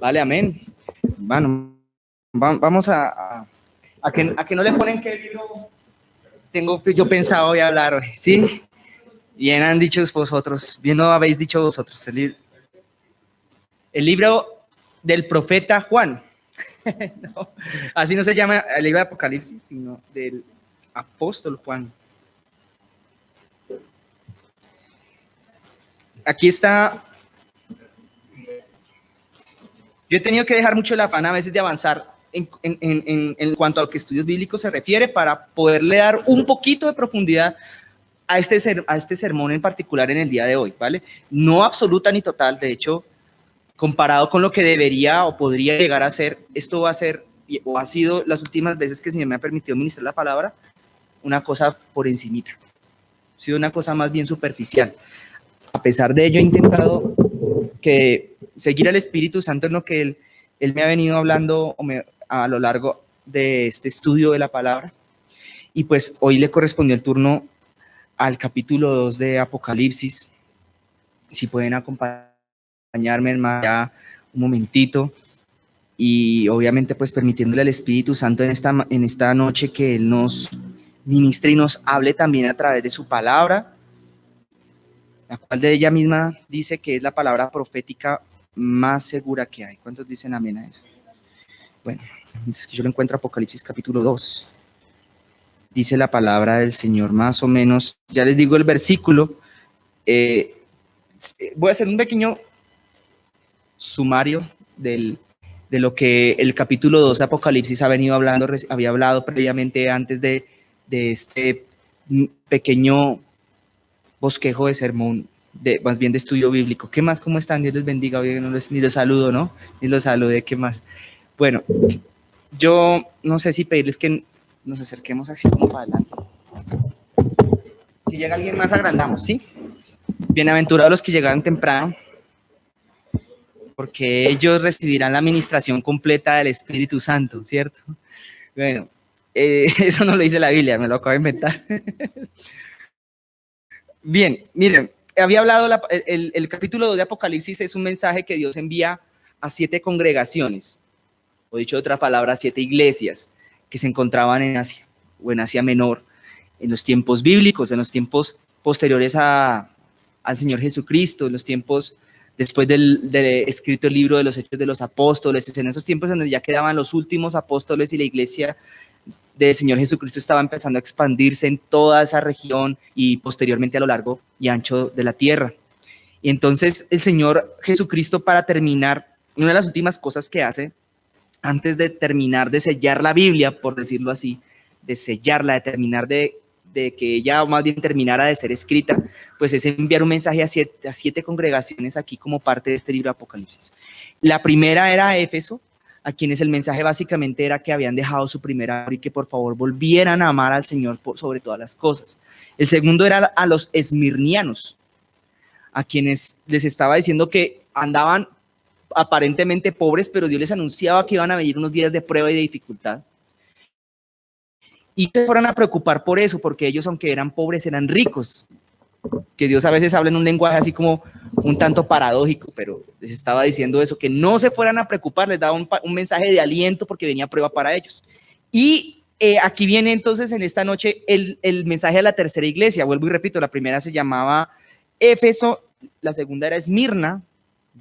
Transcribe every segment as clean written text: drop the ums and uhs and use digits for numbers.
Vale, amén. Bueno, vamos a que no le ponen qué libro tengo yo pensado hoy hablar hoy, ¿sí? Bien han dicho vosotros, bien no habéis dicho vosotros, el libro del profeta Juan. No, así no se llama el libro de Apocalipsis, sino del apóstol Juan. Aquí está. Yo he tenido que dejar mucho el afán a veces de avanzar en cuanto a lo que estudios bíblicos se refiere para poderle dar un poquito de profundidad a este sermón en particular en el día de hoy, ¿vale? No absoluta ni total, de hecho, comparado con lo que debería o podría llegar a ser, esto va a ser, o ha sido las últimas veces que el Señor me ha permitido ministrar la palabra, una cosa por encimita. Ha sido una cosa más bien superficial. A pesar de ello, he intentado seguir al Espíritu Santo en lo que Él me ha venido hablando a lo largo de este estudio de la palabra. Y pues hoy le correspondió el turno al capítulo 2 de Apocalipsis. Si pueden acompañarme, hermano, ya un momentito. Y obviamente pues permitiéndole al Espíritu Santo en esta noche que Él nos ministre y nos hable también a través de su palabra, la cual de ella misma dice que es la palabra profética más segura que hay. ¿Cuántos dicen amén a eso? Bueno, es que yo lo encuentro Apocalipsis capítulo 2. Dice la palabra del Señor más o menos, ya les digo el versículo. Voy a hacer un pequeño sumario de lo que el capítulo 2 de Apocalipsis había hablado previamente antes de este pequeño bosquejo de sermón, más bien de estudio bíblico. ¿Qué más? ¿Cómo están? Dios les bendiga. Hoy ni los saludo, ¿no? Ni los saludé. ¿Qué más? Bueno, yo no sé si pedirles que nos acerquemos así como para adelante. Si llega alguien más, agrandamos, ¿sí? Bienaventurados los que llegaron temprano, porque ellos recibirán la administración completa del Espíritu Santo, ¿cierto? Bueno, eso no lo dice la Biblia, me lo acabo de inventar. Bien, miren, había hablado, el capítulo 2 de Apocalipsis es un mensaje que Dios envía a 7 congregaciones, o dicho de otra palabra, 7 iglesias que se encontraban en Asia, o en Asia Menor, en los tiempos bíblicos, en los tiempos posteriores al Señor Jesucristo, en los tiempos después de escrito el libro de los Hechos de los Apóstoles, en esos tiempos en donde ya quedaban los últimos apóstoles y la iglesia del Señor Jesucristo estaba empezando a expandirse en toda esa región y posteriormente a lo largo y ancho de la tierra. Y entonces el Señor Jesucristo, para terminar, una de las últimas cosas que hace antes de terminar de sellar la Biblia, por decirlo así, de sellarla, de terminar de que ella más bien terminara de ser escrita, pues es enviar un mensaje a 7 congregaciones aquí como parte de este libro de Apocalipsis. La primera era Éfeso, a quienes el mensaje básicamente era que habían dejado su primer amor y que por favor volvieran a amar al Señor sobre todas las cosas. El segundo era a los esmirnianos, a quienes les estaba diciendo que andaban aparentemente pobres, pero Dios les anunciaba que iban a venir unos días de prueba y de dificultad. Y se fueran a preocupar por eso, porque ellos, aunque eran pobres, eran ricos. Que Dios a veces habla en un lenguaje así como un tanto paradójico, pero les estaba diciendo eso, que no se fueran a preocupar, les daba un mensaje de aliento porque venía prueba para ellos. Y aquí viene entonces en esta noche el mensaje a la tercera iglesia. Vuelvo y repito, la primera se llamaba Éfeso, la segunda era Esmirna,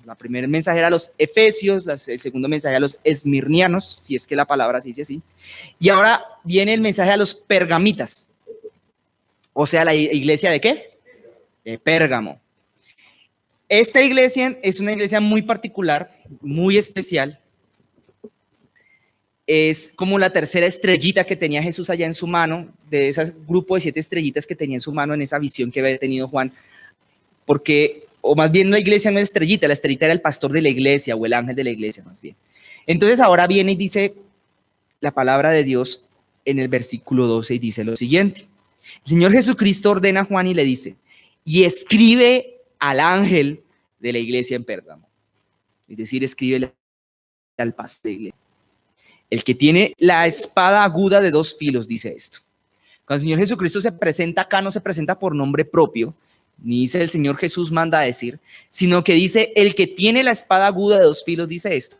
la primer mensaje era a los efesios, el segundo mensaje a los esmirnianos, si es que la palabra se dice así, y ahora viene el mensaje a los pergamitas, o sea, la iglesia ¿de qué? De Pérgamo. Esta iglesia es una iglesia muy particular, muy especial, es como la tercera estrellita que tenía Jesús allá en su mano, de ese grupo de 7 estrellitas que tenía en su mano en esa visión que había tenido Juan, porque o más bien la iglesia no es estrellita, la estrellita era el pastor de la iglesia o el ángel de la iglesia más bien. Entonces ahora viene y dice la palabra de Dios en el versículo 12 y dice lo siguiente. El Señor Jesucristo ordena a Juan y le dice, y escribe al ángel de la iglesia en Pérgamo. Es decir, escribe al pastor de la iglesia. El que tiene la espada aguda de 2 filos, dice esto. Cuando el Señor Jesucristo se presenta acá, no se presenta por nombre propio, ni dice el Señor Jesús manda a decir, sino que dice el que tiene la espada aguda de 2 filos, dice esto.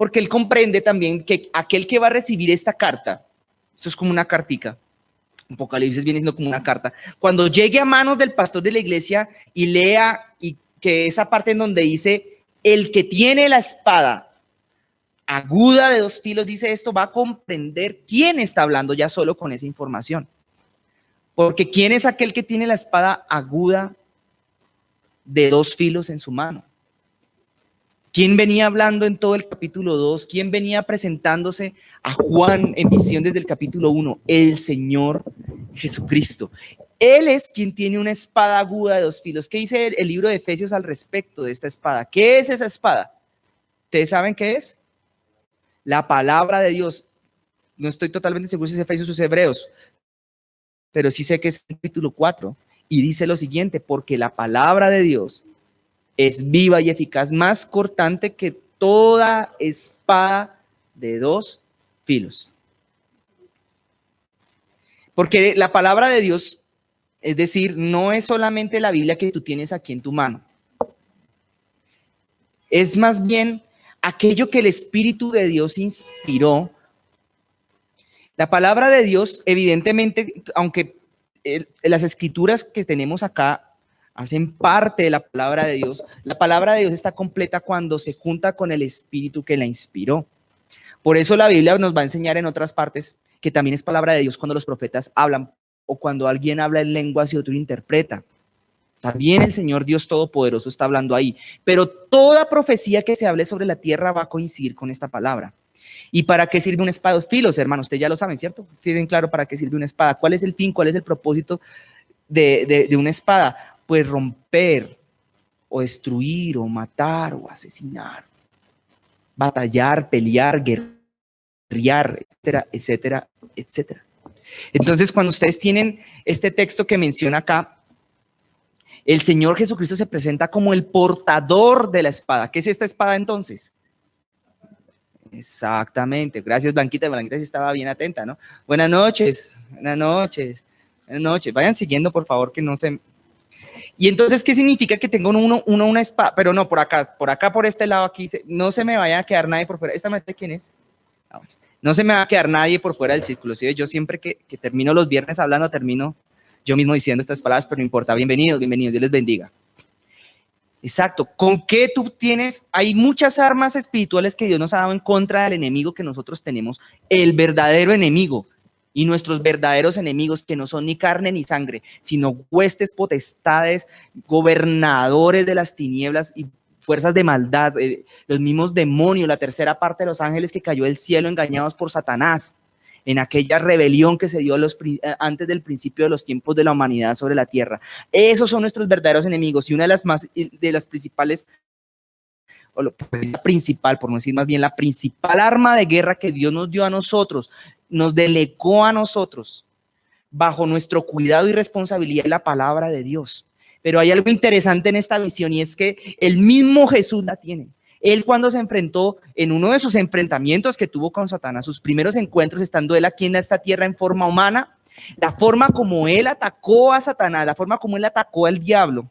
porque él comprende también que aquel que va a recibir esta carta, esto es como una cartica, Apocalipsis viene siendo como una carta, cuando llegue a manos del pastor de la iglesia y lea, y que esa parte en donde dice, el que tiene la espada aguda de 2 filos, dice esto, va a comprender quién está hablando ya solo con esa información. Porque ¿quién es aquel que tiene la espada aguda de 2 filos en su mano? ¿Quién venía hablando en todo el capítulo 2? ¿Quién venía presentándose a Juan en visión desde el capítulo 1? El Señor Jesucristo. Él es quien tiene una espada aguda de 2 filos. ¿Qué dice el libro de Efesios al respecto de esta espada? ¿Qué es esa espada? ¿Ustedes saben qué es? La palabra de Dios. No estoy totalmente seguro si es Efesios o es Hebreos, pero sí sé que es el capítulo 4. Y dice lo siguiente, porque la palabra de Dios es viva y eficaz, más cortante que toda espada de 2 filos. Porque la palabra de Dios, es decir, no es solamente la Biblia que tú tienes aquí en tu mano. Es más bien aquello que el Espíritu de Dios inspiró. La palabra de Dios, evidentemente, aunque las escrituras que tenemos acá hacen parte de la palabra de Dios, la palabra de Dios está completa cuando se junta con el Espíritu que la inspiró. Por eso la Biblia nos va a enseñar en otras partes que también es palabra de Dios cuando los profetas hablan o cuando alguien habla en lenguas y otro interpreta. También el Señor Dios Todopoderoso está hablando ahí. Pero toda profecía que se hable sobre la tierra va a coincidir con esta palabra. ¿Y para qué sirve una espada? Filos, hermanos, ustedes ya lo saben, ¿cierto? Tienen claro para qué sirve una espada. ¿Cuál es el fin? ¿Cuál es el propósito de una espada? Pues romper o destruir o matar o asesinar, batallar, pelear, guerrear, etcétera, etcétera, etcétera. Entonces, cuando ustedes tienen este texto que menciona acá, el Señor Jesucristo se presenta como el portador de la espada. ¿Qué es esta espada entonces? Exactamente. Gracias, Blanquita. Blanquita sí estaba bien atenta, ¿no? Buenas noches, buenas noches, buenas noches. Vayan siguiendo, por favor, que no se... Y entonces, ¿qué significa que tengo una espada? Pero no, por acá, por este lado aquí, no se me vaya a quedar nadie por fuera. ¿Esta maestra quién es? Ah, bueno. No se me va a quedar nadie por fuera del círculo. ¿Sí? Yo siempre que termino los viernes hablando, termino yo mismo diciendo estas palabras, pero no importa. Bienvenidos, bienvenidos. Dios les bendiga. Exacto. ¿Con qué tú tienes? Hay muchas armas espirituales que Dios nos ha dado en contra del enemigo que nosotros tenemos, el verdadero enemigo y nuestros verdaderos enemigos que no son ni carne ni sangre, sino huestes, potestades, gobernadores de las tinieblas y fuerzas de maldad, los mismos demonios, la tercera parte de los ángeles que cayó del cielo engañados por Satanás en aquella rebelión que se dio antes del principio de los tiempos de la humanidad sobre la tierra. Esos son nuestros verdaderos enemigos y una de las principales, o la principal, por no decir más bien, la principal arma de guerra que Dios nos dio a nosotros, nos delegó a nosotros, bajo nuestro cuidado y responsabilidad, la palabra de Dios. Pero hay algo interesante en esta visión y es que el mismo Jesús la tiene. Él cuando se enfrentó en uno de sus enfrentamientos que tuvo con Satanás, sus primeros encuentros estando él aquí en esta tierra en forma humana, la forma como él atacó a Satanás, la forma como él atacó al diablo,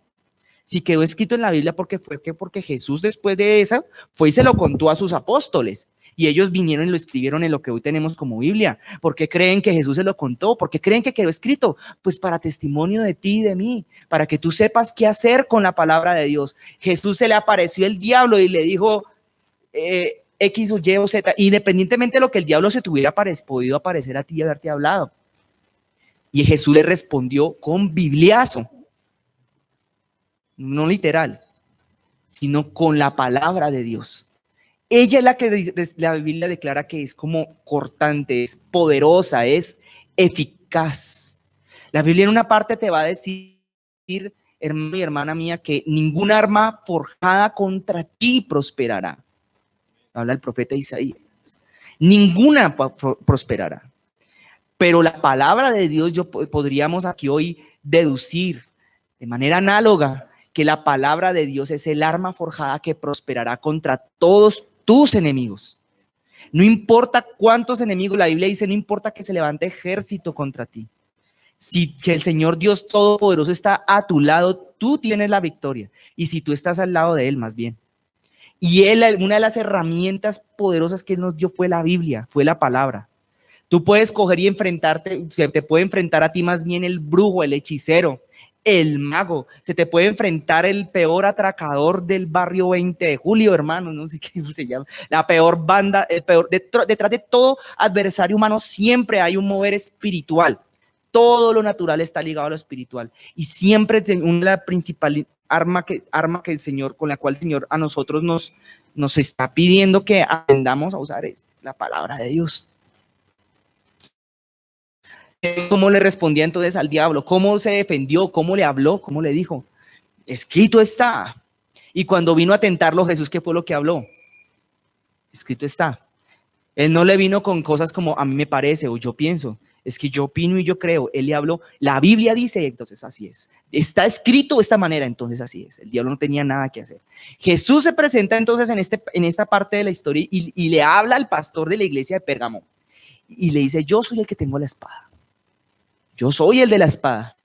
sí quedó escrito en la Biblia porque Jesús después de eso fue y se lo contó a sus apóstoles. Y ellos vinieron y lo escribieron en lo que hoy tenemos como Biblia. ¿Por qué creen que Jesús se lo contó? ¿Por qué creen que quedó escrito? Pues para testimonio de ti y de mí, para que tú sepas qué hacer con la palabra de Dios. Jesús se le apareció el diablo y le dijo X o Y o Z, independientemente de lo que el diablo se tuviera podido aparecer a ti y haberte hablado. Y Jesús le respondió con bibliazo, no literal, sino con la palabra de Dios. Ella es la que la Biblia declara que es como cortante, es poderosa, es eficaz. La Biblia en una parte te va a decir, hermano y hermana mía, que ningún arma forjada contra ti prosperará. Habla el profeta Isaías. Ninguna prosperará. Pero la palabra de Dios, podríamos aquí hoy deducir de manera análoga que la palabra de Dios es el arma forjada que prosperará contra todos tus enemigos. No importa cuántos enemigos, la Biblia dice, no importa que se levante ejército contra ti. Si que el Señor Dios Todopoderoso está a tu lado, tú tienes la victoria. Y si tú estás al lado de Él, más bien. Y él, una de las herramientas poderosas que él nos dio fue la Biblia, fue la palabra. Tú puedes coger y enfrentarte, se te puede enfrentar a ti más bien el brujo, el hechicero, el mago, se te puede enfrentar el peor atracador del barrio 20 de julio, hermano, no sé qué se llama, la peor banda, el peor, detrás de todo adversario humano siempre hay un mover espiritual. Todo lo natural está ligado a lo espiritual y siempre la principal arma que el Señor, con la cual el Señor a nosotros nos está pidiendo que aprendamos a usar es la palabra de Dios. ¿Cómo le respondía entonces al diablo? ¿Cómo se defendió? ¿Cómo le habló? ¿Cómo le dijo? Escrito está. Y cuando vino a tentarlo Jesús, ¿qué fue lo que habló? Escrito está. Él no le vino con cosas como a mí me parece o yo pienso. Es que yo opino y yo creo. Él le habló, la Biblia dice, entonces así es. Está escrito de esta manera, entonces así es. El diablo no tenía nada que hacer. Jesús se presenta entonces en esta parte de la historia y le habla al pastor de la iglesia de Pérgamo. Y le dice, yo soy el que tengo la espada. Yo soy el de la espada.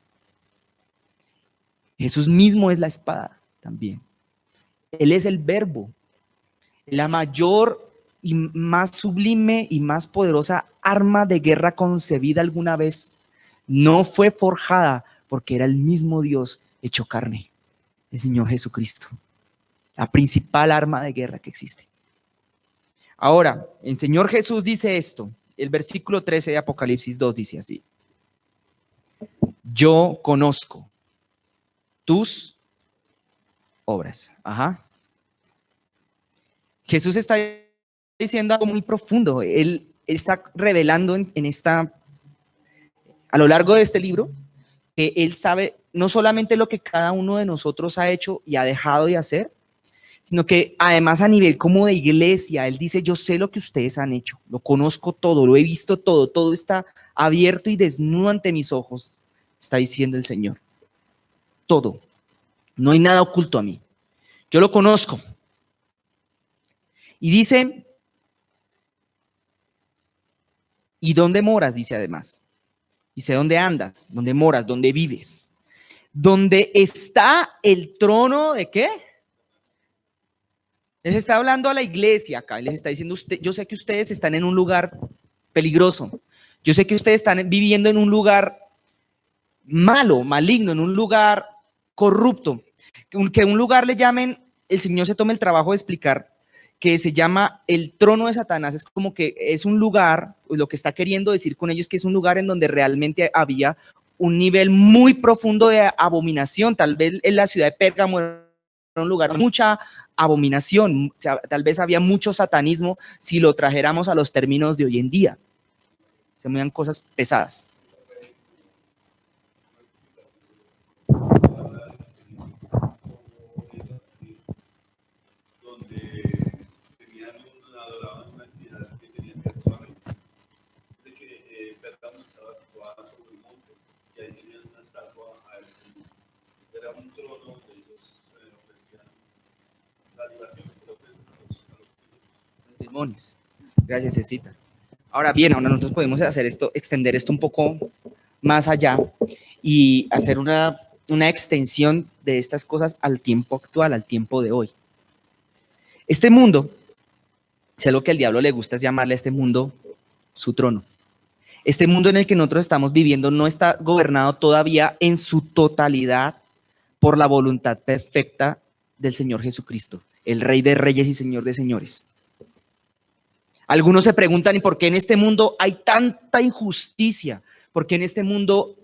Jesús mismo es la espada también. Él es el verbo. La mayor y más sublime y más poderosa arma de guerra concebida alguna vez no fue forjada porque era el mismo Dios hecho carne, el Señor Jesucristo. La principal arma de guerra que existe. Ahora, el Señor Jesús dice esto. El versículo 13 de Apocalipsis 2 dice así. Yo conozco tus obras. Ajá. Jesús está diciendo algo muy profundo. Él está revelando a lo largo de este libro, que él sabe no solamente lo que cada uno de nosotros ha hecho y ha dejado de hacer, sino que además a nivel como de iglesia, él dice, yo sé lo que ustedes han hecho, lo conozco todo, lo he visto todo, todo está abierto y desnudo ante mis ojos, está diciendo el Señor. Todo. No hay nada oculto a mí. Yo lo conozco. Y dice, ¿y dónde moras? Dice además. Dice, ¿dónde andas? ¿Dónde moras? ¿Dónde vives? ¿Dónde está el trono de qué? Les está hablando a la iglesia acá. Les está diciendo, yo sé que ustedes están en un lugar peligroso. Yo sé que ustedes están viviendo en un lugar malo, maligno, en un lugar corrupto. Que un lugar le llamen, el Señor se tome el trabajo de explicar, que se llama el trono de Satanás. Es como que es un lugar, lo que está queriendo decir con ello es que es un lugar en donde realmente había un nivel muy profundo de abominación. Tal vez en la ciudad de Pérgamo era un lugar de mucha abominación, o sea, tal vez había mucho satanismo si lo trajéramos a los términos de hoy en día. Se me dan cosas pesadas. Demonios. Gracias, Cecita. Ahora bien, ahora nosotros podemos hacer esto, extender esto un poco más allá y hacer una extensión de estas cosas al tiempo actual, al tiempo de hoy. Este mundo, si algo que al diablo le gusta es llamarle a este mundo su trono. Este mundo en el que nosotros estamos viviendo no está gobernado todavía en su totalidad por la voluntad perfecta del Señor Jesucristo, el Rey de Reyes y Señor de Señores. Algunos se preguntan, ¿y por qué en este mundo hay tanta injusticia? ¿Por qué en este mundo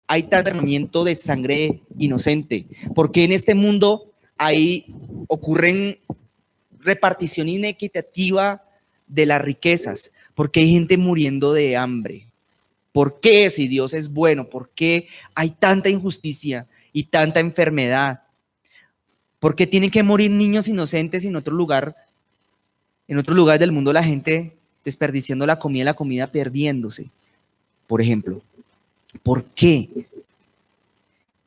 hay tanto derramamiento de sangre inocente? ¿Por qué en este mundo ocurren repartición inequitativa de las riquezas? ¿Por qué hay gente muriendo de hambre? ¿Por qué, si Dios es bueno, por qué hay tanta injusticia y tanta enfermedad? ¿Por qué tienen que morir niños inocentes en otro lugar? En otros lugares del mundo la gente desperdiciando la comida perdiéndose, por ejemplo. ¿Por qué?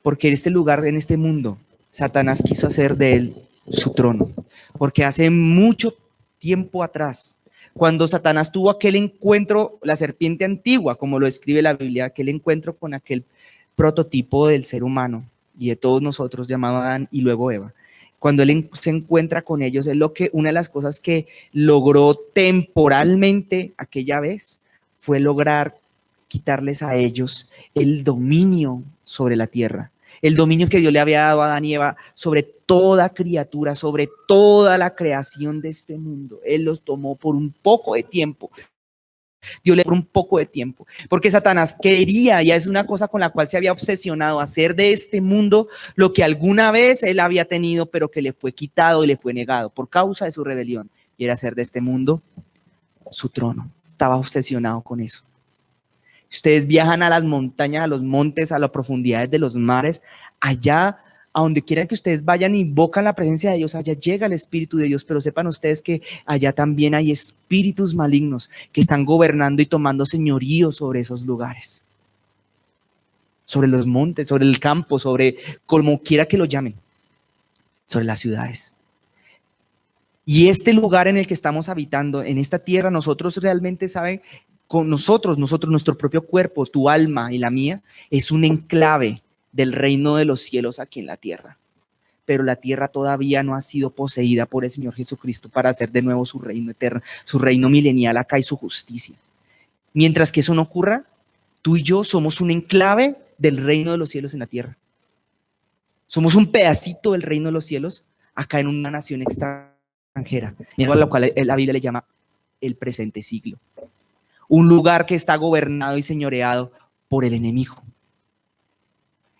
Porque en este lugar, en este mundo, Satanás quiso hacer de él su trono. Porque hace mucho tiempo atrás, cuando Satanás tuvo aquel encuentro, la serpiente antigua, como lo escribe la Biblia, aquel encuentro con aquel prototipo del ser humano y de todos nosotros llamado Adán y luego Eva, cuando él se encuentra con ellos, es una de las cosas que logró temporalmente aquella vez fue lograr quitarles a ellos el dominio sobre la tierra, el dominio que Dios le había dado a Adán y Eva sobre toda criatura, sobre toda la creación de este mundo. Él los tomó por un poco de tiempo. Dios le dio un poco de tiempo, porque Satanás quería, y es una cosa con la cual se había obsesionado, hacer de este mundo lo que alguna vez él había tenido, pero que le fue quitado y le fue negado por causa de su rebelión, y era hacer de este mundo su trono. Estaba obsesionado con eso. Ustedes viajan a las montañas, a los montes, a las profundidades de los mares, allá, a donde quieran que ustedes vayan, invocan la presencia de Dios, allá llega el Espíritu de Dios, pero sepan ustedes que allá también hay espíritus malignos que están gobernando y tomando señorío sobre esos lugares, sobre los montes, sobre el campo, sobre como quiera que lo llamen, sobre las ciudades. Y este lugar en el que estamos habitando, en esta tierra, nosotros realmente saben, con nosotros, nuestro propio cuerpo, tu alma y la mía, es un enclave del reino de los cielos aquí en la tierra. Pero la tierra todavía no ha sido poseída por el Señor Jesucristo para hacer de nuevo su reino eterno, su reino milenial acá y su justicia. Mientras que eso no ocurra, tú y yo somos un enclave del reino de los cielos en la tierra. Somos un pedacito del reino de los cielos acá en una nación extranjera, a la cual la Biblia le llama el presente siglo. Un lugar que está gobernado y señoreado por el enemigo.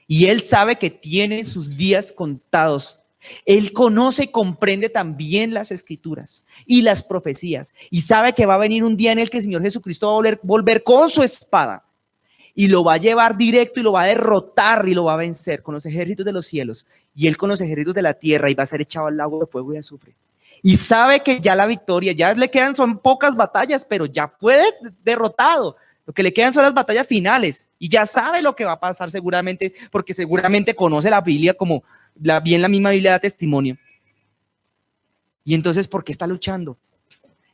Y él sabe que tiene sus días contados. Él conoce y comprende también las escrituras y las profecías. Y sabe que va a venir un día en el que el Señor Jesucristo va a volver con su espada. Y lo va a llevar directo y lo va a derrotar y lo va a vencer con los ejércitos de los cielos. Y él con los ejércitos de la tierra y va a ser echado al lago de fuego y azufre. Y sabe que ya la victoria, ya le quedan, son pocas batallas, pero ya fue derrotado. Lo que le quedan son las batallas finales y ya sabe lo que va a pasar seguramente, porque seguramente conoce la Biblia como bien la misma Biblia da testimonio. Y entonces, ¿por qué está luchando?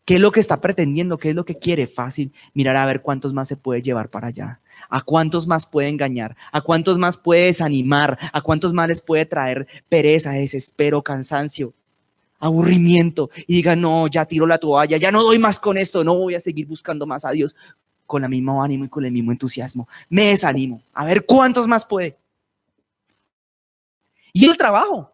¿Qué es lo que está pretendiendo? ¿Qué es lo que quiere? Fácil, mirar a ver cuántos más se puede llevar para allá, a cuántos más puede engañar, a cuántos más puede desanimar, a cuántos más les puede traer pereza, desespero, cansancio, aburrimiento, y digan, no, ya tiro la toalla, ya no doy más con esto, no voy a seguir buscando más a Dios. Con el mismo ánimo y con el mismo entusiasmo, me desanimo, a ver cuántos más puede. Y el trabajo.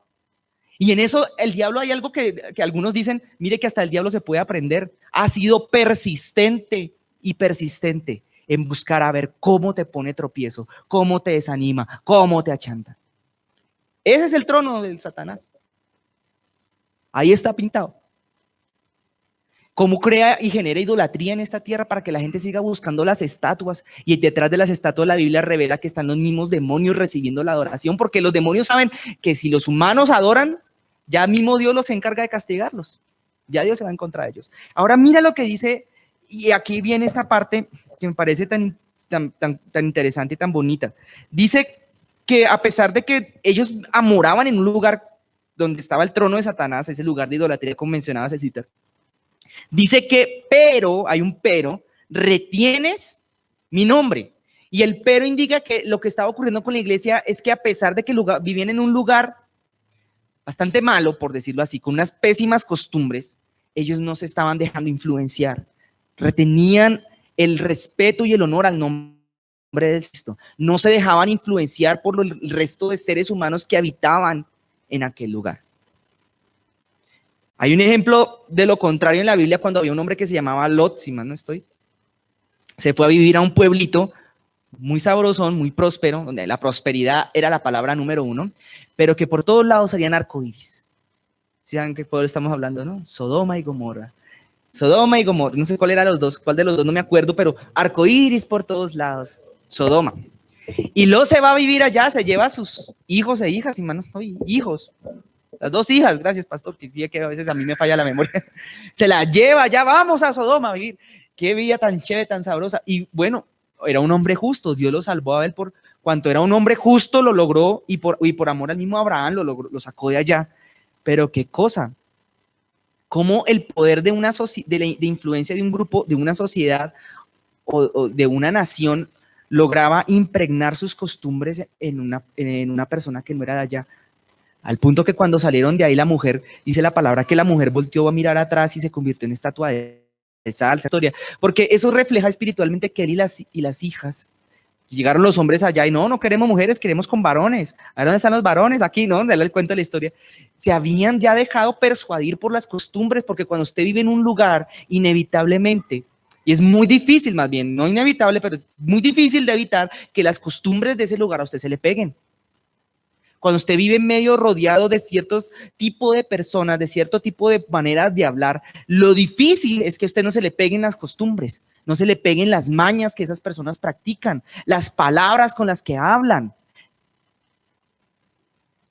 Y en eso el diablo hay algo que algunos dicen, mire que hasta el diablo se puede aprender. Ha sido persistente y persistente en buscar a ver cómo te pone tropiezo, cómo te desanima, cómo te achanta. Ese es el trono del Satanás. Ahí está pintado. Cómo crea y genera idolatría en esta tierra para que la gente siga buscando las estatuas, y detrás de las estatuas la Biblia revela que están los mismos demonios recibiendo la adoración, porque los demonios saben que si los humanos adoran, ya mismo Dios los encarga de castigarlos, ya Dios se va en contra de ellos. Ahora mira lo que dice, y aquí viene esta parte que me parece tan interesante y tan bonita. Dice que a pesar de que ellos moraban en un lugar donde estaba el trono de Satanás, ese lugar de idolatría como mencionabas, César, dice que, pero, hay un pero, retienes mi nombre. Y el pero indica que lo que estaba ocurriendo con la iglesia es que a pesar de que vivían en un lugar bastante malo, por decirlo así, con unas pésimas costumbres, ellos no se estaban dejando influenciar. Retenían el respeto y el honor al nombre de Cristo. No se dejaban influenciar por el resto de seres humanos que habitaban en aquel lugar. Hay un ejemplo de lo contrario en la Biblia cuando había un hombre que se llamaba Lot, si mal no estoy. Se fue a vivir a un pueblito muy sabrosón, muy próspero, donde la prosperidad era la palabra número uno, pero que por todos lados salían arcoíris. ¿Saben qué pueblo estamos hablando, no? Sodoma y Gomorra. Sodoma y Gomorra, no sé cuál de los dos no me acuerdo, pero arcoíris por todos lados. Sodoma. Y Lot se va a vivir allá, se lleva a sus hijos e hijas, si mal no estoy, hijos. Las dos hijas, gracias pastor, que a veces a mí me falla la memoria, se la lleva, ya vamos a Sodoma a vivir. Qué vida tan chévere, tan sabrosa. Y bueno, era un hombre justo, Dios lo salvó a él por cuanto era un hombre justo, lo logró, y por amor al mismo Abraham lo sacó de allá. Pero qué cosa, cómo el poder de influencia de un grupo, de una sociedad o de una nación lograba impregnar sus costumbres en una persona que no era de allá. Al punto que cuando salieron de ahí la mujer, dice la palabra que la mujer volteó a mirar atrás y se convirtió en estatua de sal, esa historia, porque eso refleja espiritualmente que él y las hijas, llegaron los hombres allá y no queremos mujeres, queremos con varones. ¿A dónde están los varones? Aquí, ¿no? Dale el cuento de la historia. Se habían ya dejado persuadir por las costumbres, porque cuando usted vive en un lugar, inevitablemente, y es muy difícil más bien, no inevitable, pero es muy difícil de evitar que las costumbres de ese lugar a usted se le peguen. Cuando usted vive en medio rodeado de ciertos tipos de personas, de cierto tipo de maneras de hablar, lo difícil es que a usted no se le peguen las costumbres, no se le peguen las mañas que esas personas practican, las palabras con las que hablan.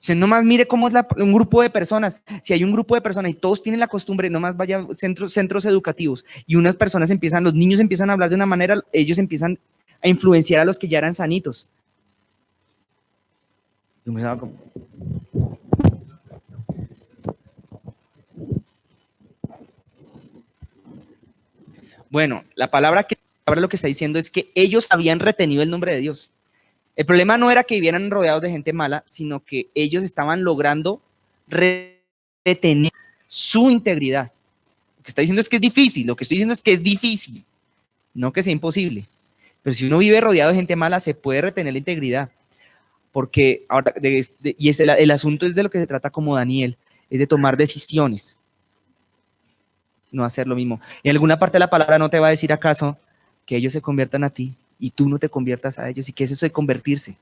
Usted nomás mire cómo es un grupo de personas. Si hay un grupo de personas y todos tienen la costumbre, nomás vaya a centros educativos y unas personas los niños empiezan a hablar de una manera, ellos empiezan a influenciar a los que ya eran sanitos. Yo me daba como... Bueno, la palabra lo que está diciendo es que ellos habían retenido el nombre de Dios. El problema no era que vivieran rodeados de gente mala, sino que ellos estaban logrando retener su integridad. Lo que está diciendo es que es difícil, lo que estoy diciendo es que es difícil, no que sea imposible. Pero si uno vive rodeado de gente mala, se puede retener la integridad. Porque ahora, el asunto es de lo que se trata como Daniel, es de tomar decisiones, no hacer lo mismo. En alguna parte de la palabra no te va a decir acaso que ellos se conviertan a ti y tú no te conviertas a ellos. ¿Y qué es eso de convertirse?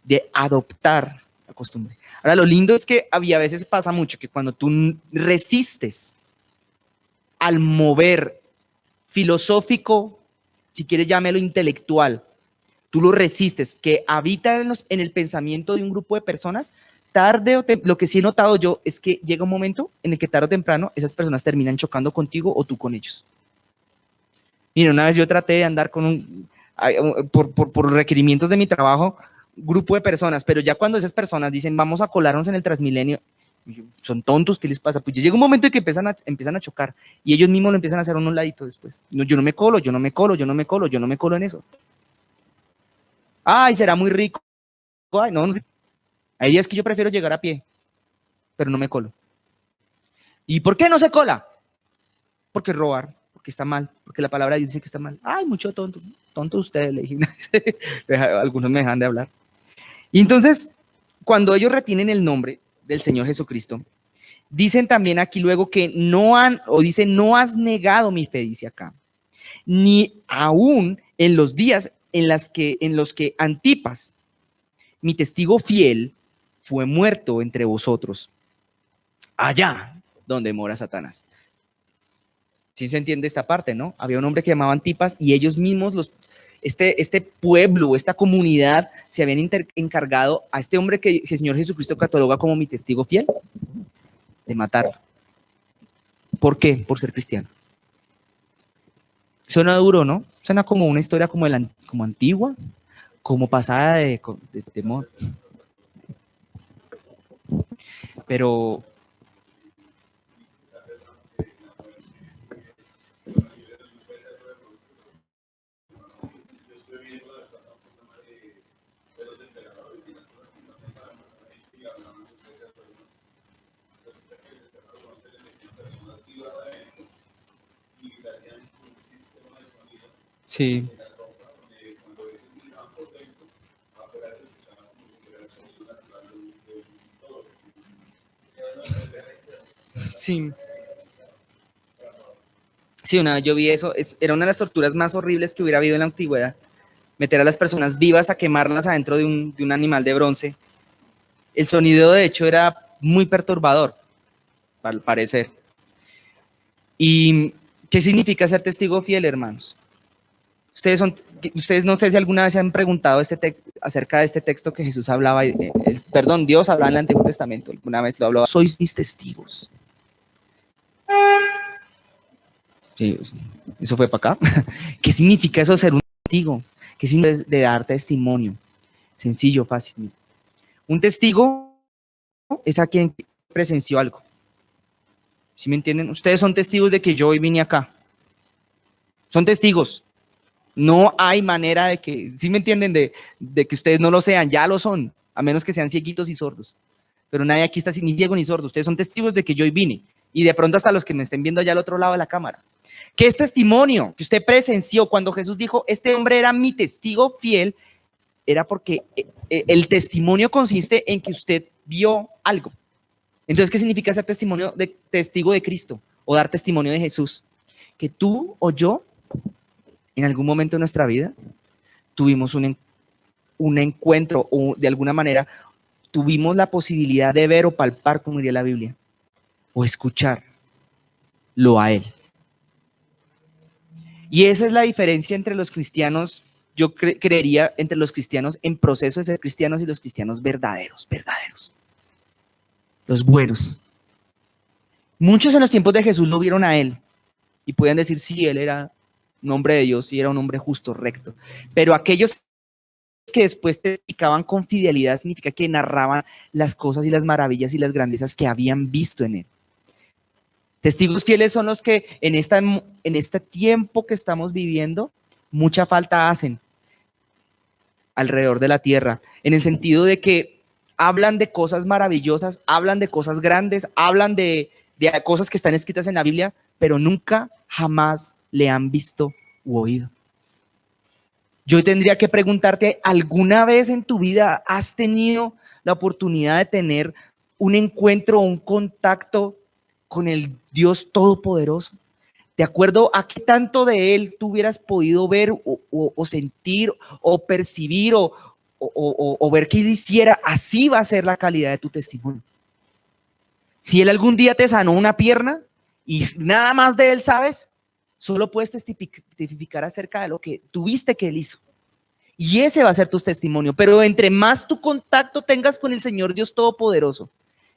De adoptar la costumbre. Ahora, lo lindo es que a veces pasa mucho que cuando tú resistes al mover filosófico, si quieres llámelo intelectual, tú lo resistes, que habita en el pensamiento de un grupo de personas, lo que sí he notado yo es que llega un momento en el que tarde o temprano esas personas terminan chocando contigo o tú con ellos. Mira, una vez yo traté de andar con por requerimientos de mi trabajo, grupo de personas, pero ya cuando esas personas dicen vamos a colarnos en el Transmilenio, son tontos, ¿qué les pasa? Pues llega un momento en que empiezan a chocar y ellos mismos lo empiezan a hacer a un ladito después. No, yo no me colo en eso. Ay, será muy rico. Ay, no. Hay días que yo prefiero llegar a pie, pero no me colo. ¿Y por qué no se cola? Porque robar, porque está mal, porque la palabra dice que está mal. Ay, mucho tonto. Tonto ustedes, le dije. Algunos me dejan de hablar. Y entonces, cuando ellos retienen el nombre del Señor Jesucristo, dicen también aquí luego que no has negado mi fe, dice acá, ni aún en los días en los que Antipas, mi testigo fiel, fue muerto entre vosotros, allá donde mora Satanás. ¿Sí se entiende esta parte, no? Había un hombre que llamaba Antipas y ellos mismos, este pueblo, esta comunidad, se habían encargado a este hombre que el Señor Jesucristo cataloga como mi testigo fiel, de matarlo. ¿Por qué? Por ser cristiano. Suena duro, ¿no? Suena como una historia como antigua, como pasada de temor. Pero sí. Sí. Sí, una vez yo vi eso, era una de las torturas más horribles que hubiera habido en la antigüedad. Meter a las personas vivas a quemarlas adentro de un animal de bronce. El sonido, de hecho, era muy perturbador, al parecer. ¿Y qué significa ser testigo fiel, hermanos? Ustedes no sé si alguna vez se han preguntado acerca de este texto que Jesús hablaba, Dios hablaba en el Antiguo Testamento, alguna vez lo hablaba, sois mis testigos. Sí, eso fue para acá. ¿Qué significa eso ser un testigo? ¿Qué significa de dar testimonio? Sencillo, fácil. Un testigo es a quien presenció algo. ¿Sí me entienden? Ustedes son testigos de que yo hoy vine acá. Son testigos. No hay manera de que, ¿sí me entienden? De que ustedes no lo sean, ya lo son, a menos que sean cieguitos y sordos. pero nadie aquí está ni ciego ni sordo. Ustedes son testigos de que yo hoy vine, y de pronto hasta los que me estén viendo allá al otro lado de la cámara. ¿Qué es testimonio que usted presenció cuando Jesús dijo, este hombre era mi testigo fiel? Era porque el testimonio consiste en que usted vio algo. Entonces, ¿qué significa ser testigo de Cristo o dar testimonio de Jesús? Que tú o yo, en algún momento de nuestra vida, tuvimos un encuentro o de alguna manera tuvimos la posibilidad de ver o palpar, como diría la Biblia, o escucharlo a Él. Y esa es la diferencia entre los cristianos, yo creería, entre los cristianos en proceso de ser cristianos y los cristianos verdaderos, los buenos. Muchos en los tiempos de Jesús lo vieron a Él y podían decir, sí, Él era un hombre de Dios y era un hombre justo, recto. Pero aquellos que después testificaban con fidelidad significa que narraban las cosas y las maravillas y las grandezas que habían visto en Él. Testigos fieles son los que en este tiempo que estamos viviendo, mucha falta hacen alrededor de la tierra, en el sentido de que hablan de cosas maravillosas, hablan de cosas grandes, hablan de cosas que están escritas en la Biblia, pero nunca, jamás le han visto u oído. Yo tendría que preguntarte, ¿alguna vez en tu vida has tenido la oportunidad de tener un encuentro o un contacto con el Dios Todopoderoso? ¿De acuerdo a qué tanto de Él tú hubieras podido ver o sentir o percibir o ver que Él hiciera? Así va a ser la calidad de tu testimonio. Si Él algún día te sanó una pierna y nada más de Él sabes, solo puedes testificar acerca de lo que tuviste que Él hizo. Y ese va a ser tu testimonio. Pero entre más tu contacto tengas con el Señor Dios Todopoderoso,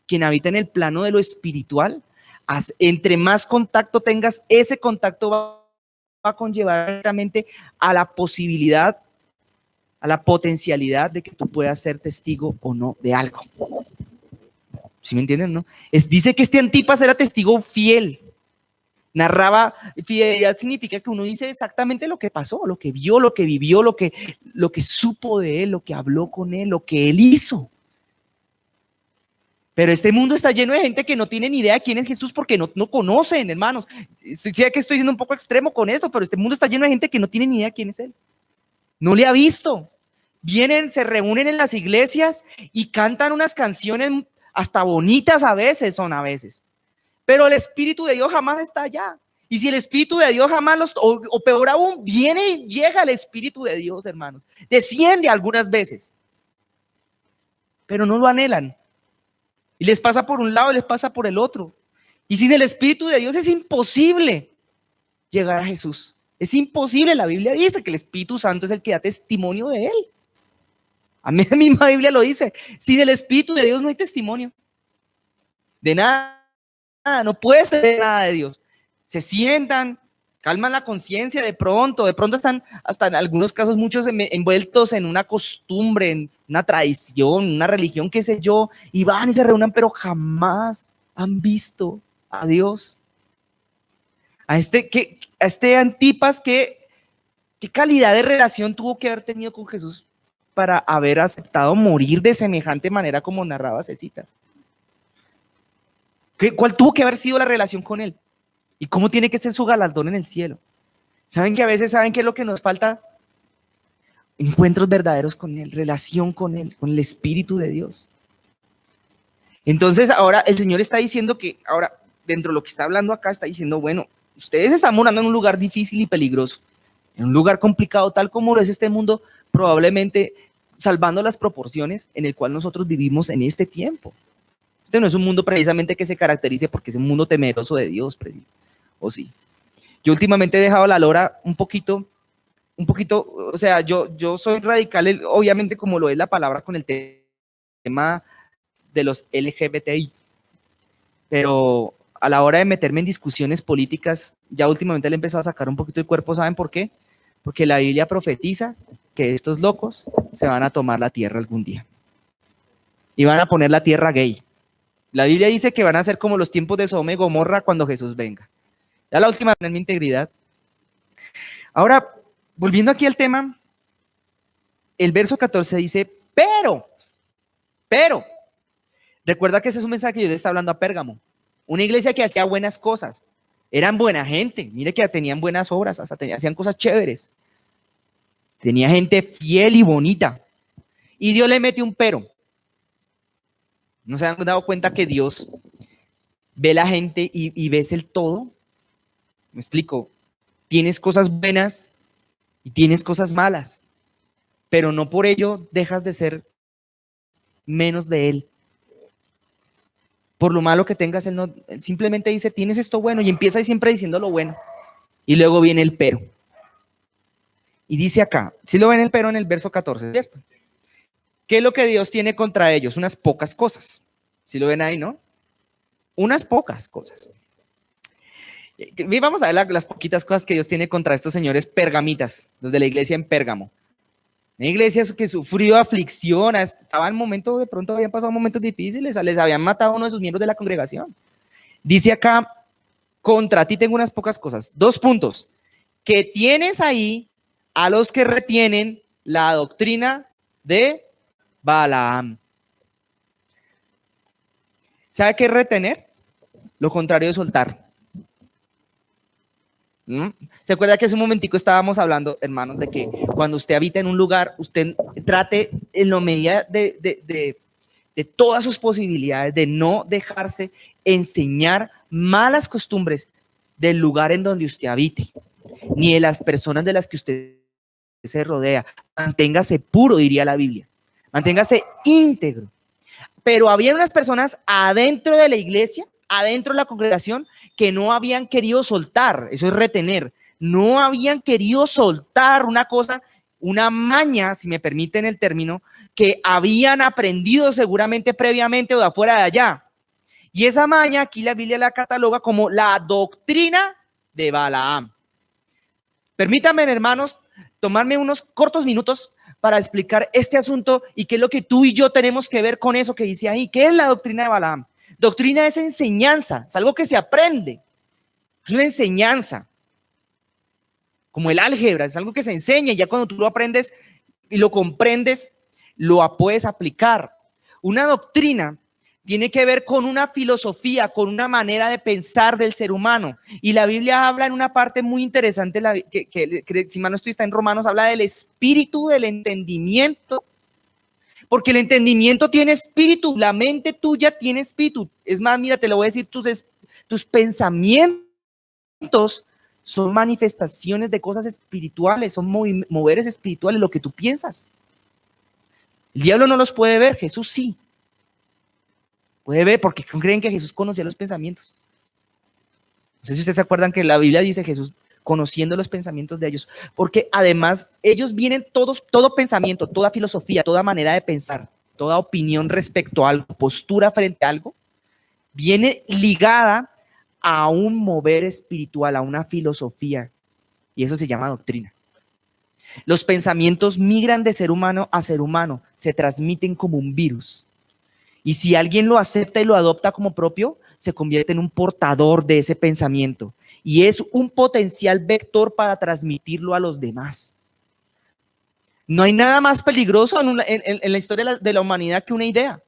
quien habita en el plano de lo espiritual, entre más contacto tengas, ese contacto va a conllevar directamente a la posibilidad, a la potencialidad de que tú puedas ser testigo o no de algo. ¿Sí me entienden, no? Dice que este Antipas era testigo fiel. Narraba, fidelidad significa que uno dice exactamente lo que pasó, lo que vio, lo que vivió, lo que supo de Él, lo que habló con Él, lo que Él hizo. Pero este mundo está lleno de gente que no tiene ni idea de quién es Jesús porque no conocen, hermanos. Sé que estoy siendo un poco extremo con esto, pero este mundo está lleno de gente que no tiene ni idea de quién es Él. No le ha visto. Vienen, se reúnen en las iglesias y cantan unas canciones hasta bonitas a veces, pero el Espíritu de Dios jamás está allá. Y si el Espíritu de Dios jamás o peor aún, viene y llega el Espíritu de Dios, hermanos. Desciende algunas veces, pero no lo anhelan. Y les pasa por un lado y les pasa por el otro. Y sin el Espíritu de Dios es imposible llegar a Jesús. Es imposible. La Biblia dice que el Espíritu Santo es el que da testimonio de Él. A mí la misma Biblia lo dice. Sin el Espíritu de Dios no hay testimonio. De nada. No puedes tener nada de Dios. Se sientan, calman la conciencia de pronto están hasta en algunos casos muchos envueltos en una costumbre, en una tradición, una religión, qué sé yo, y van y se reúnen, pero jamás han visto a Dios. A este Antipas, ¿qué calidad de relación tuvo que haber tenido con Jesús para haber aceptado morir de semejante manera como narraba Cecita? ¿Cuál tuvo que haber sido la relación con Él? ¿Y cómo tiene que ser su galardón en el cielo? ¿Saben que a veces qué es lo que nos falta? Encuentros verdaderos con Él, relación con Él, con el Espíritu de Dios. Entonces ahora el Señor está diciendo que, ahora dentro de lo que está hablando acá, está diciendo, bueno, ustedes están morando en un lugar difícil y peligroso, en un lugar complicado, tal como lo es este mundo, probablemente salvando las proporciones en el cual nosotros vivimos en este tiempo. Este no es un mundo precisamente que se caracterice porque es un mundo temeroso de Dios, ¿o sí? Yo últimamente he dejado la lora un poquito, o sea, yo soy radical, obviamente como lo es la palabra con el tema de los LGBTI, pero a la hora de meterme en discusiones políticas, ya últimamente le he empezado a sacar un poquito el cuerpo. ¿Saben por qué? Porque la Biblia profetiza que estos locos se van a tomar la tierra algún día y van a poner la tierra gay. La Biblia dice que van a ser como los tiempos de Sodoma y Gomorra cuando Jesús venga. Ya la última, en mi integridad. Ahora, volviendo aquí al tema, el verso 14 dice, pero, Recuerda que ese es un mensaje que yo le estaba hablando a Pérgamo. Una iglesia que hacía buenas cosas. Eran buena gente. Mire que tenían buenas obras, hasta hacían cosas chéveres. Tenía gente fiel y bonita. Y Dios le mete un pero. ¿No se han dado cuenta que Dios ve la gente y ves el todo? Me explico. Tienes cosas buenas y tienes cosas malas, pero no por ello dejas de ser menos de Él. Por lo malo que tengas, Él simplemente dice, tienes esto bueno, y empieza siempre diciendo lo bueno. Y luego viene el pero. Y dice acá, si lo ven el pero en el verso 14, ¿cierto? ¿Qué es lo que Dios tiene contra ellos? Unas pocas cosas. Si lo ven ahí, ¿no? Unas pocas cosas. Y vamos a ver las poquitas cosas que Dios tiene contra estos señores pergamitas, los de la iglesia en Pérgamo. Una iglesia que sufrió aflicción, estaba en momentos, de pronto habían pasado momentos difíciles, les habían matado a uno de sus miembros de la congregación. Dice acá, contra ti tengo unas pocas cosas. 2 puntos. Que tienes ahí a los que retienen la doctrina de Balaam. ¿Sabe qué es retener? Lo contrario de soltar. ¿Se acuerda que hace un momentico estábamos hablando, hermanos, de que cuando usted habita en un lugar, usted trate en la medida de todas sus posibilidades de no dejarse enseñar malas costumbres del lugar en donde usted habite, ni de las personas de las que usted se rodea? Manténgase puro, diría la Biblia. Manténgase íntegro. Pero había unas personas adentro de la iglesia, adentro de la congregación, que no habían querido soltar, eso es retener, no habían querido soltar una cosa, una maña, si me permiten el término, que habían aprendido seguramente previamente o de afuera de allá. Y esa maña aquí la Biblia la cataloga como la doctrina de Balaam. Permítanme, hermanos, tomarme unos cortos minutos para explicar este asunto y qué es lo que tú y yo tenemos que ver con eso que dice ahí. ¿Qué es la doctrina de Balaam? Doctrina es enseñanza, es algo que se aprende, es una enseñanza, como el álgebra, es algo que se enseña y ya cuando tú lo aprendes y lo comprendes, lo puedes aplicar. Una doctrina tiene que ver con una filosofía, con una manera de pensar del ser humano. Y la Biblia habla en una parte muy interesante, que si mal no estoy, está en Romanos, habla del espíritu del entendimiento. Porque el entendimiento tiene espíritu, la mente tuya tiene espíritu. Es más, mira, te lo voy a decir, tus pensamientos son manifestaciones de cosas espirituales, son moveres espirituales, lo que tú piensas. El diablo no los puede ver, Jesús sí. Puede ver, porque creen que Jesús conocía los pensamientos. No sé si ustedes se acuerdan que la Biblia dice Jesús conociendo los pensamientos de ellos, porque además ellos vienen todo pensamiento, toda filosofía, toda manera de pensar, toda opinión respecto a algo, postura frente a algo, viene ligada a un mover espiritual, a una filosofía, y eso se llama doctrina. Los pensamientos migran de ser humano a ser humano, se transmiten como un virus. Y si alguien lo acepta y lo adopta como propio, se convierte en un portador de ese pensamiento. Y es un potencial vector para transmitirlo a los demás. No hay nada más peligroso en la historia de la humanidad que una idea.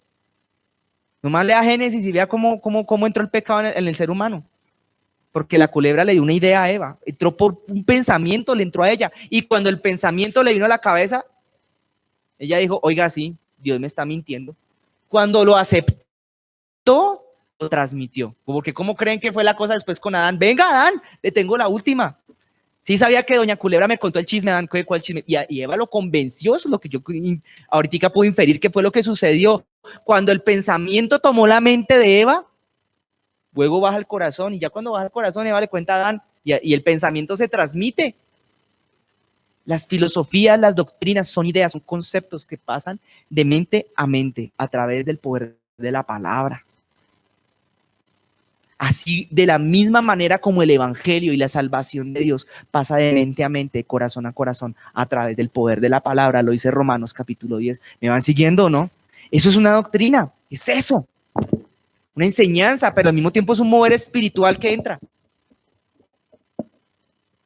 Nomás lea Génesis y vea cómo entró el pecado en el ser humano. Porque la culebra le dio una idea a Eva. Entró por un pensamiento, le entró a ella. Y cuando el pensamiento le vino a la cabeza, ella dijo, oiga, sí, Dios me está mintiendo. Cuando lo aceptó, lo transmitió. Porque ¿cómo creen que fue la cosa después con Adán? Venga, Adán, le tengo la última. Sí sabía que doña Culebra me contó el chisme, Adán, ¿cuál chisme? Y Eva lo convenció, eso es lo que yo ahorita puedo inferir que fue lo que sucedió. Cuando el pensamiento tomó la mente de Eva, luego baja el corazón, y ya cuando baja el corazón, Eva le cuenta a Adán, y el pensamiento se transmite. Las filosofías, las doctrinas son ideas, son conceptos que pasan de mente a mente a través del poder de la palabra. Así, de la misma manera como el evangelio y la salvación de Dios pasa de mente a mente, corazón a corazón, a través del poder de la palabra, lo dice Romanos capítulo 10. ¿Me van siguiendo o no? Eso es una doctrina, es eso. Una enseñanza, pero al mismo tiempo es un mover espiritual que entra.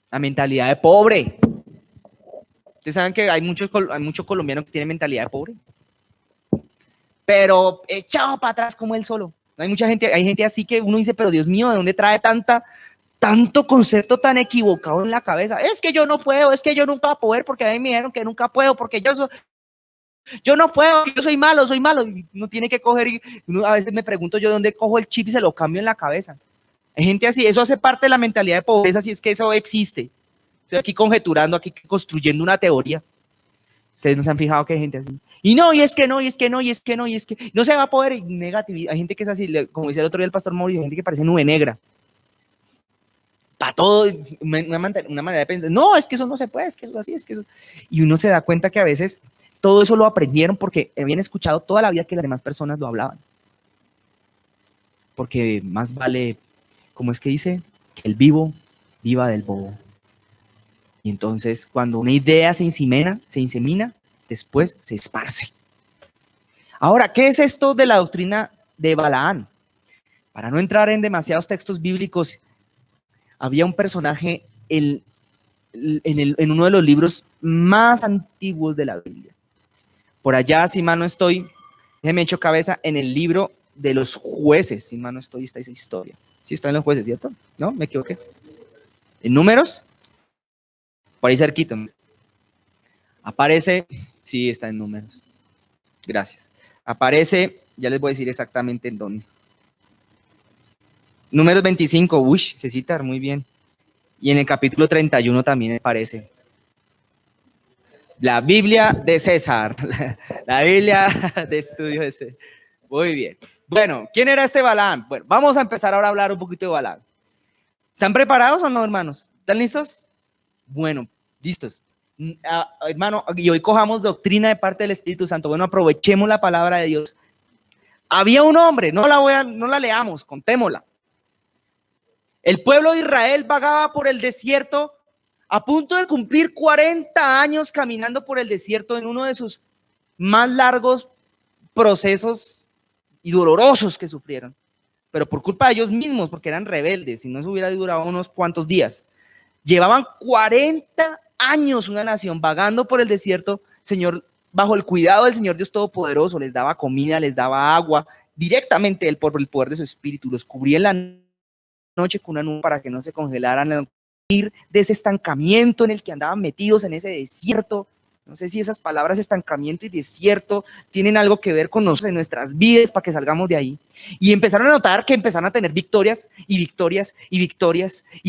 La mentalidad de pobre. Ustedes saben que hay muchos colombianos que tienen mentalidad de pobre. pero echado para atrás como él solo. Hay mucha gente, hay gente así que uno dice, pero Dios mío, ¿de dónde trae tanto concepto tan equivocado en la cabeza? Es que yo no puedo, es que yo nunca voy a poder, porque a mí me dijeron que nunca puedo, porque yo no puedo, yo soy malo. Y uno tiene que coger y a veces me pregunto yo dónde cojo el chip y se lo cambio en la cabeza. Hay gente así, eso hace parte de la mentalidad de pobreza, si es que eso existe. Estoy aquí conjeturando, aquí construyendo una teoría. Ustedes no se han fijado que hay gente así. Y no, y es que no se va a poder. Y negatividad. Hay gente que es así, como dice el otro día el pastor Mauricio, hay gente que parece nube negra. Para todo, una manera de pensar. No, es que eso no se puede, es que eso así, es que eso. Y uno se da cuenta que a veces todo eso lo aprendieron porque habían escuchado toda la vida que las demás personas lo hablaban. Porque más vale, ¿cómo es que dice? Que el vivo viva del bobo. Y entonces, cuando una idea se insemina, después se esparce. Ahora, ¿qué es esto de la doctrina de Balaam? Para no entrar en demasiados textos bíblicos, había un personaje en uno de los libros más antiguos de la Biblia. Por allá, si mal no estoy, déjeme echo cabeza, en el libro de los jueces, si mal no estoy, está esa historia. Sí, está en los jueces, ¿cierto? ¿No? Me equivoqué. ¿En Números? Por ahí cerquito. Aparece, sí, está en Números. Gracias. Aparece, ya les voy a decir exactamente en dónde. Números 25, uy, se cita muy bien. Y en el capítulo 31 también aparece. La Biblia de César. La Biblia de estudio de César. Muy bien. Bueno, ¿quién era este Balaam? Bueno, vamos a empezar ahora a hablar un poquito de Balaam. ¿Están preparados o no, hermanos? ¿Están listos? Bueno, listos. Hermano, y hoy cojamos doctrina de parte del Espíritu Santo. Bueno, aprovechemos la palabra de Dios. Había un hombre, no la leamos, contémosla. El pueblo de Israel vagaba por el desierto a punto de cumplir 40 años caminando por el desierto en uno de sus más largos procesos y dolorosos que sufrieron, pero por culpa de ellos mismos, porque eran rebeldes, si no se hubiera durado unos cuantos días. Llevaban 40 años una nación vagando por el desierto, Señor, bajo el cuidado del Señor Dios Todopoderoso, les daba comida, les daba agua, directamente Él por el poder de su espíritu, los cubría en la noche con una nube para que no se congelaran, de ese estancamiento en el que andaban metidos en ese desierto. No sé si esas palabras estancamiento y desierto tienen algo que ver con nosotros en nuestras vidas para que salgamos de ahí. Y empezaron a notar que empezaron a tener victorias y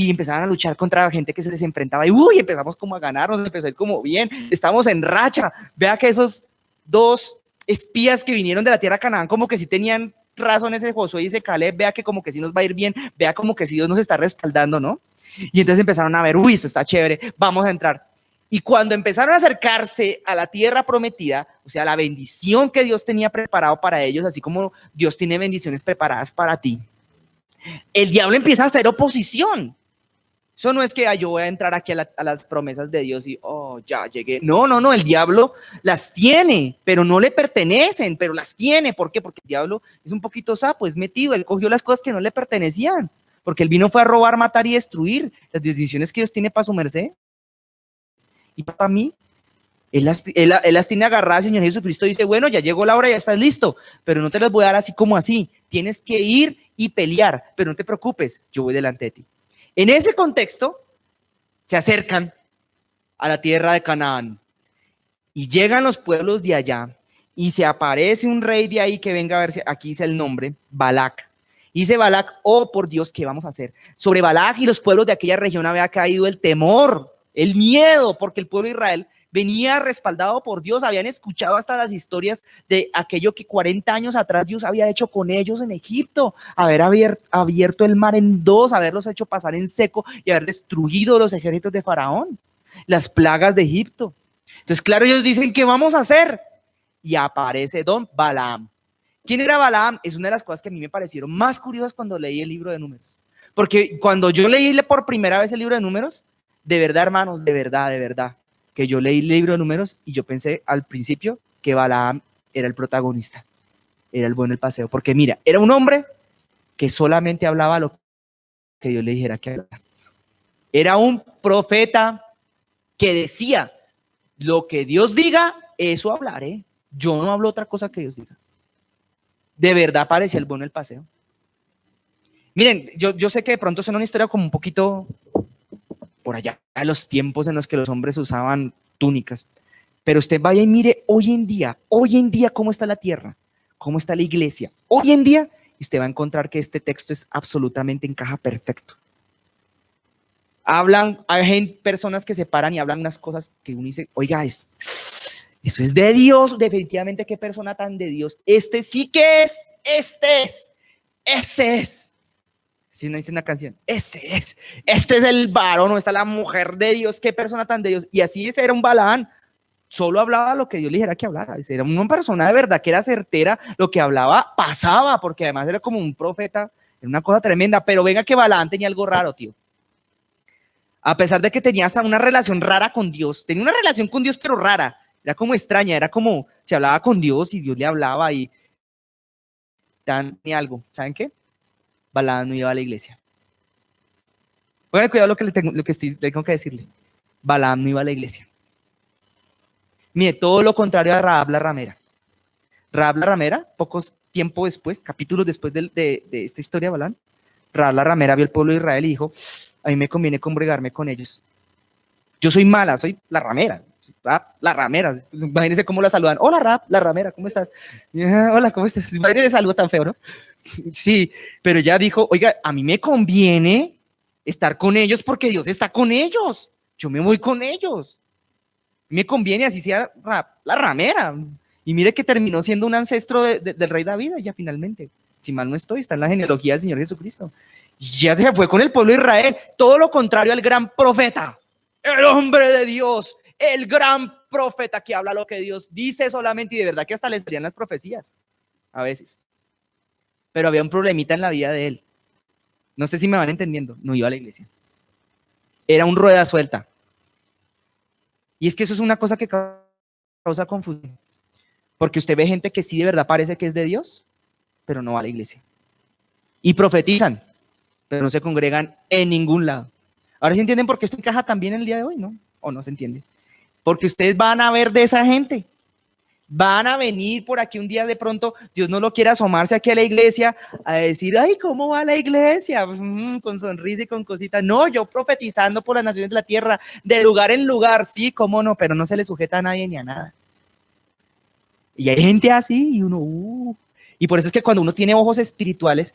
empezaron a luchar contra la gente que se les enfrentaba y empezamos como a ganarnos, empezó a ir como bien, estamos en racha. Vea que esos dos espías que vinieron de la tierra de Canaán como que sí tenían razón, ese Josué y ese Caleb, vea que como que sí nos va a ir bien, vea como que sí Dios nos está respaldando, ¿no? Y entonces empezaron a ver, esto está chévere, vamos a entrar. Y cuando empezaron a acercarse a la tierra prometida, o sea, la bendición que Dios tenía preparado para ellos, así como Dios tiene bendiciones preparadas para ti, el diablo empieza a hacer oposición. Eso no es que yo voy a entrar aquí a las promesas de Dios y, ya llegué. No, el diablo las tiene, pero no le pertenecen, pero las tiene. ¿Por qué? Porque el diablo es un poquito sapo, es metido, él cogió las cosas que no le pertenecían, porque él vino fue a robar, matar y destruir las decisiones que Dios tiene para su merced. Y para mí, él las tiene agarradas. El Señor Jesucristo dice, bueno, ya llegó la hora, ya estás listo, pero no te las voy a dar así como así. Tienes que ir y pelear, pero no te preocupes, yo voy delante de ti. En ese contexto, se acercan a la tierra de Canaán y llegan los pueblos de allá y se aparece un rey de ahí que venga a ver si aquí dice el nombre, Balac. Dice Balac, por Dios, ¿qué vamos a hacer? Sobre Balac y los pueblos de aquella región había caído el temor, el miedo, porque el pueblo de Israel venía respaldado por Dios, habían escuchado hasta las historias de aquello que 40 años atrás Dios había hecho con ellos en Egipto, haber abierto el mar en dos, haberlos hecho pasar en seco y haber destruido los ejércitos de Faraón, las plagas de Egipto. Entonces, claro, ellos dicen, ¿qué vamos a hacer? Y aparece don Balaam. ¿Quién era Balaam? Es una de las cosas que a mí me parecieron más curiosas cuando leí el libro de Números. Porque cuando yo leí por primera vez el libro de Números, de verdad, hermanos, de verdad, que yo leí el libro de Números y yo pensé al principio que Balaam era el protagonista, era el bueno del paseo. Porque mira, era un hombre que solamente hablaba lo que Dios le dijera que hablara. Era un profeta que decía, lo que Dios diga, eso hablaré. Yo no hablo otra cosa que Dios diga. ¿De verdad parecía el bueno el paseo? Miren, yo sé que de pronto suena una historia como un poquito por allá, a los tiempos en los que los hombres usaban túnicas, pero usted vaya y mire hoy en día cómo está la tierra, cómo está la iglesia, hoy en día, y usted va a encontrar que este texto es absolutamente encaja perfecto. Hay personas que se paran y hablan unas cosas que uno dice, oiga, eso es de Dios, definitivamente qué persona tan de Dios, este sí que es, ese es. Si no dice una canción, este es el varón o esta es la mujer de Dios, qué persona tan de Dios. Y así era un Balaán, solo hablaba lo que Dios le dijera que hablara. Era una persona de verdad que era certera, lo que hablaba pasaba, porque además era como un profeta, era una cosa tremenda. Pero venga que Balaán tenía algo raro, tío. A pesar de que tenía hasta una relación rara con Dios, tenía una relación con Dios pero rara, era como extraña, era como se hablaba con Dios y Dios le hablaba y tenía algo. ¿Saben qué? Balaán no iba a la iglesia. Pongan cuidado lo que le tengo que decirle. Balaam no iba a la iglesia. Mire, todo lo contrario a Rahab la ramera. Rahab la ramera, pocos tiempo después, capítulos después de esta historia de Balaam, Rahab la ramera vio al pueblo de Israel y dijo, a mí me conviene congregarme con ellos. Yo soy mala, soy la ramera. La ramera, imagínense cómo la saludan. Hola Rahab, la ramera, ¿cómo estás? Hola, ¿cómo estás? Imagínense saludo tan feo, ¿no? Sí, pero ella dijo, oiga, a mí me conviene estar con ellos porque Dios está con ellos. Yo me voy con ellos. Me conviene así sea la ramera. Y mire que terminó siendo un ancestro del rey David ya finalmente. Si mal no estoy, está en la genealogía del Señor Jesucristo. Y ya se fue con el pueblo de Israel. Todo lo contrario al gran profeta. El hombre de Dios. El gran profeta que habla lo que Dios dice solamente y de verdad que hasta le salían las profecías. A veces. Pero había un problemita en la vida de él. No sé si me van entendiendo. No iba a la iglesia. Era un rueda suelta. Y es que eso es una cosa que causa confusión. Porque usted ve gente que sí de verdad parece que es de Dios, pero no va a la iglesia. Y profetizan, pero no se congregan en ningún lado. Ahora sí entienden por qué esto encaja también el día de hoy, ¿no? ¿O no se entiende? Porque ustedes van a ver de esa gente. Van a venir por aquí un día de pronto, Dios no lo quiere asomarse aquí a la iglesia a decir, ay, ¿cómo va la iglesia? Con sonrisa y con cositas. No, yo profetizando por las naciones de la tierra, de lugar en lugar, sí, cómo no, pero no se le sujeta a nadie ni a nada. Y hay gente así y uno, y por eso es que cuando uno tiene ojos espirituales,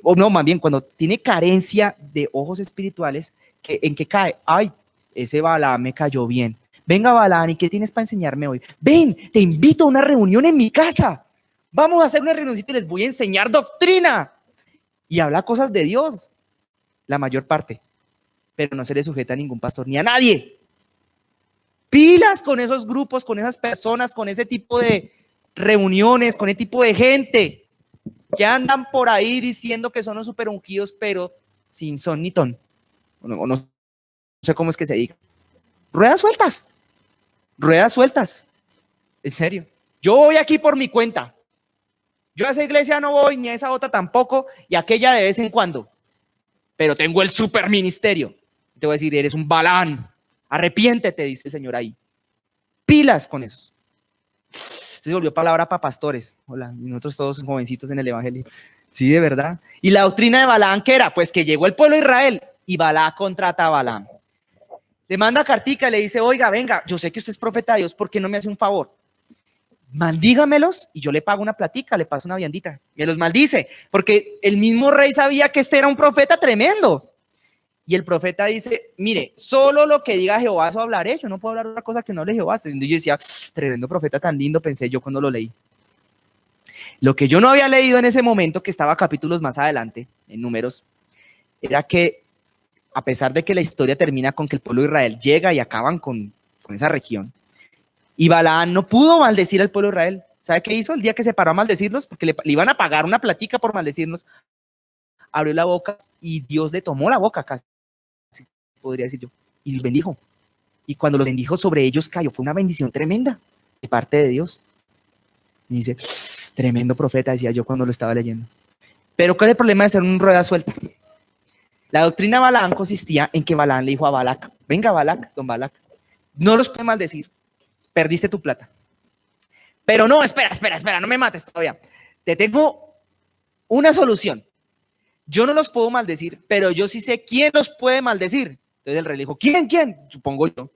o no, más bien, cuando tiene carencia de ojos espirituales, ¿en qué cae? Ay, ese Balaam me cayó bien. Venga, Balaam, ¿y qué tienes para enseñarme hoy? Ven, te invito a una reunión en mi casa. Vamos a hacer una reunioncita y les voy a enseñar doctrina. Y habla cosas de Dios, la mayor parte, pero no se le sujeta a ningún pastor ni a nadie. Pilas con esos grupos, con esas personas, con ese tipo de reuniones, con ese tipo de gente que andan por ahí diciendo que son los super ungidos, pero sin son ni ton. No sé cómo es que se diga. Ruedas sueltas. Ruedas sueltas. En serio. Yo voy aquí por mi cuenta. Yo a esa iglesia no voy, ni a esa otra tampoco, y a aquella de vez en cuando. Pero tengo el super ministerio. Te voy a decir, eres un Balaam. Arrepiéntete, dice el Señor ahí. Pilas con esos. Se volvió palabra para pastores. Hola, y nosotros todos jovencitos en el evangelio. Sí, de verdad. Y la doctrina de Balaam, ¿qué era? Pues que llegó el pueblo de Israel y Balaam contrata a Balaam. Le manda cartica y le dice, oiga, venga, yo sé que usted es profeta de Dios, ¿por qué no me hace un favor? Maldígamelos y yo le pago una platica, le paso una viandita. Me los maldice, porque el mismo rey sabía que este era un profeta tremendo. Y el profeta dice, mire, solo lo que diga Jehová eso hablaré, yo no puedo hablar otra cosa que no hable Jehová. Y yo decía, tremendo profeta tan lindo, pensé yo cuando lo leí. Lo que yo no había leído en ese momento, que estaba capítulos más adelante, en Números, era que a pesar de que la historia termina con que el pueblo de Israel llega y acaban con esa región, y Balaam no pudo maldecir al pueblo de Israel. ¿Sabe qué hizo? El día que se paró a maldecirlos, porque le iban a pagar una platica por maldecirnos, abrió la boca y Dios le tomó la boca casi, podría decir yo, y los bendijo. Y cuando los bendijo sobre ellos cayó, fue una bendición tremenda de parte de Dios. Y dice, tremendo profeta, decía yo cuando lo estaba leyendo. Pero ¿cuál es el problema de ser un rueda suelta? La doctrina de Balaam consistía en que Balaam le dijo a Balac, venga Balac, don Balac, no los puede maldecir, perdiste tu plata. Pero no, espera, no me mates todavía. te tengo una solución. Yo no los puedo maldecir, pero yo sí sé quién los puede maldecir. Entonces el rey le dijo, ¿quién? Supongo yo,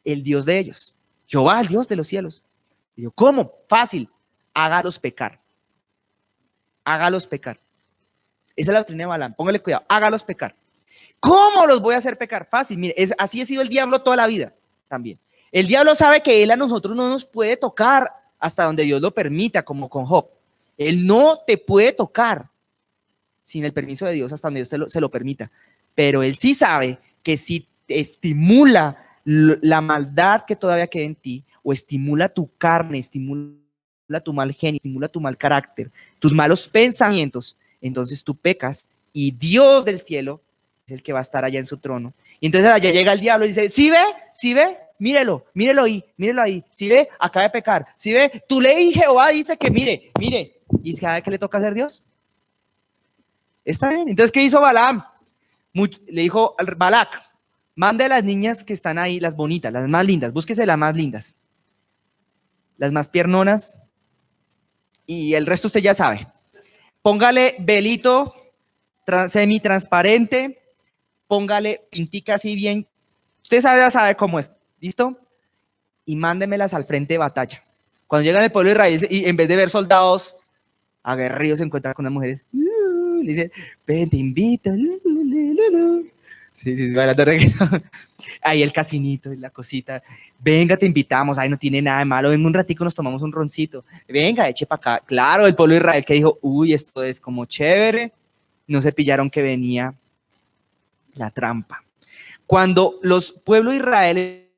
el Dios de ellos, Jehová, el Dios de los cielos. Y yo, ¿cómo? Fácil, hágalos pecar. Hágalos pecar. Esa es la doctrina de Balaam, póngale cuidado, hágalos pecar. ¿Cómo los voy a hacer pecar? Fácil, mire, así ha sido el diablo toda la vida también. El diablo sabe que él a nosotros no nos puede tocar hasta donde Dios lo permita, como con Job. Él no te puede tocar sin el permiso de Dios hasta donde Dios se lo permita. Pero él sí sabe que si estimula la maldad que todavía queda en ti, o estimula tu carne, estimula tu mal genio, estimula tu mal carácter, tus malos pensamientos, entonces tú pecas y Dios del cielo es el que va a estar allá en su trono. Y entonces allá llega el diablo y dice, ¿sí ve? Mírelo ahí, ¿sí ve? Acaba de pecar, ¿sí ve? Tu ley Jehová dice que mire, ¿y sabe qué le toca hacer Dios? Está bien, entonces ¿qué hizo Balaam? Le dijo al Balac, mande a las niñas que están ahí, las bonitas, las más lindas, búsquese las más lindas, las más piernonas, y el resto usted ya sabe. Póngale velito semi-transparente, póngale pintica así bien, usted ya sabe cómo es, ¿listo? Y mándemelas al frente de batalla. Cuando llegan al pueblo de Israel y en vez de ver soldados aguerridos se encuentran con las mujeres, le dicen, ven, te invito, sí, bailando reggaetón. Ahí el casinito y la cosita, venga, te invitamos, ahí no tiene nada de malo, venga un ratico, nos tomamos un roncito, venga, eche para acá. Claro, el pueblo de Israel que dijo, uy, esto es como chévere, no se pillaron que venía la trampa. Cuando los pueblos de Israel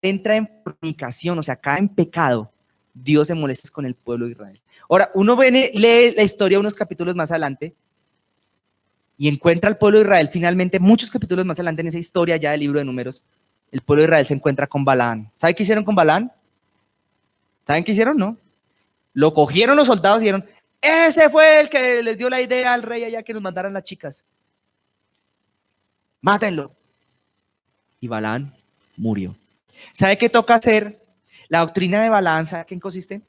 entra en fornicación, o sea, cae en pecado, Dios se molesta con el pueblo de Israel. Ahora, uno lee la historia unos capítulos más adelante y encuentra al pueblo de Israel finalmente, muchos capítulos más adelante en esa historia ya del libro de Números, el pueblo de Israel se encuentra con Balaam. ¿Sabe qué hicieron con Balaam? ¿Saben qué hicieron? No. Lo cogieron los soldados y dijeron, ese fue el que les dio la idea al rey allá que nos mandaran las chicas. Mátenlo. Y Balaam murió. ¿Sabe qué toca hacer? La doctrina de Balaam, ¿sabe qué consiste?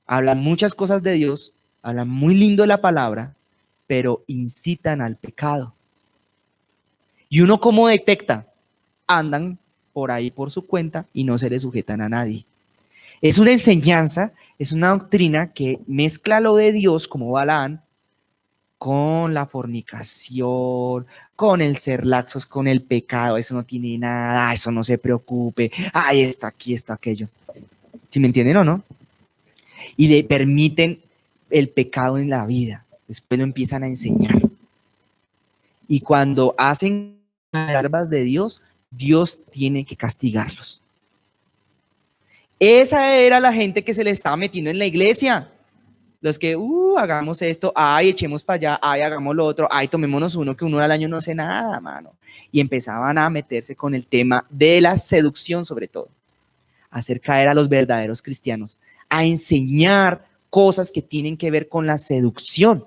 Hablan muchas cosas de Dios, hablan muy lindo de la palabra, pero incitan al pecado. ¿Y uno cómo detecta? Andan por ahí por su cuenta y no se le sujetan a nadie. Es una enseñanza, es una doctrina que mezcla lo de Dios como Balaam con la fornicación, con el ser laxos, con el pecado. Eso no tiene nada, eso no se preocupe. Ay, está aquí, está aquello. ¿Sí me entienden o no? Y le permiten el pecado en la vida. Después lo empiezan a enseñar. Y cuando hacen barbas de Dios, Dios tiene que castigarlos. Esa era la gente que se le estaba metiendo en la iglesia. Los que, hagamos esto, ay, echemos para allá, ay, hagamos lo otro, ay, tomémonos uno, que uno al año no hace nada, mano. Y empezaban a meterse con el tema de la seducción, sobre todo. A hacer caer a los verdaderos cristianos, a enseñar cosas que tienen que ver con la seducción.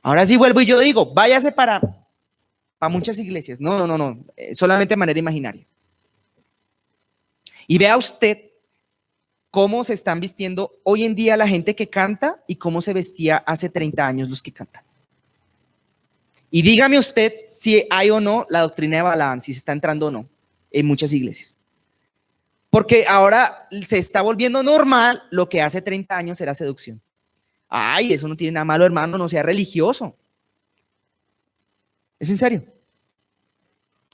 Ahora sí vuelvo y yo digo, váyase para muchas iglesias. No, solamente de manera imaginaria. Y vea usted cómo se están vistiendo hoy en día la gente que canta y cómo se vestía hace 30 años los que cantan. Y dígame usted si hay o no la doctrina de Balaam, si se está entrando o no en muchas iglesias. Porque ahora se está volviendo normal lo que hace 30 años era seducción. Ay, eso no tiene nada malo, hermano, no sea religioso. Es en serio.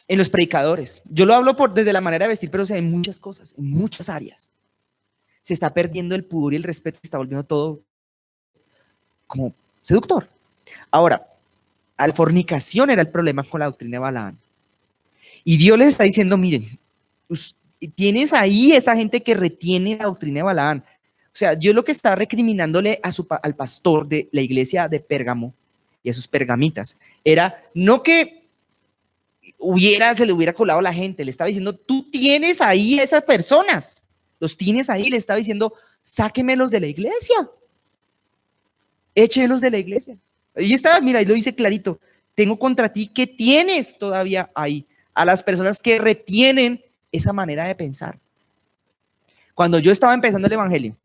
En los predicadores. Yo lo hablo desde la manera de vestir, pero o sea, en muchas cosas, en muchas áreas. Se está perdiendo el pudor y el respeto, se está volviendo todo como seductor. Ahora, la fornicación era el problema con la doctrina de Balaam. Y Dios les está diciendo, miren, tienes ahí esa gente que retiene la doctrina de Balaam. O sea, Dios lo que está recriminándole al pastor de la iglesia de Pérgamo y a sus pergamitas era no que se le hubiera colado a la gente, le estaba diciendo, tú tienes ahí esas personas, los tienes ahí, le estaba diciendo, sáquemelos de la iglesia, échelos de la iglesia. Ahí está, mira, y lo dice clarito, tengo contra ti que tienes todavía ahí a las personas que retienen esa manera de pensar. Cuando yo estaba empezando el evangelio,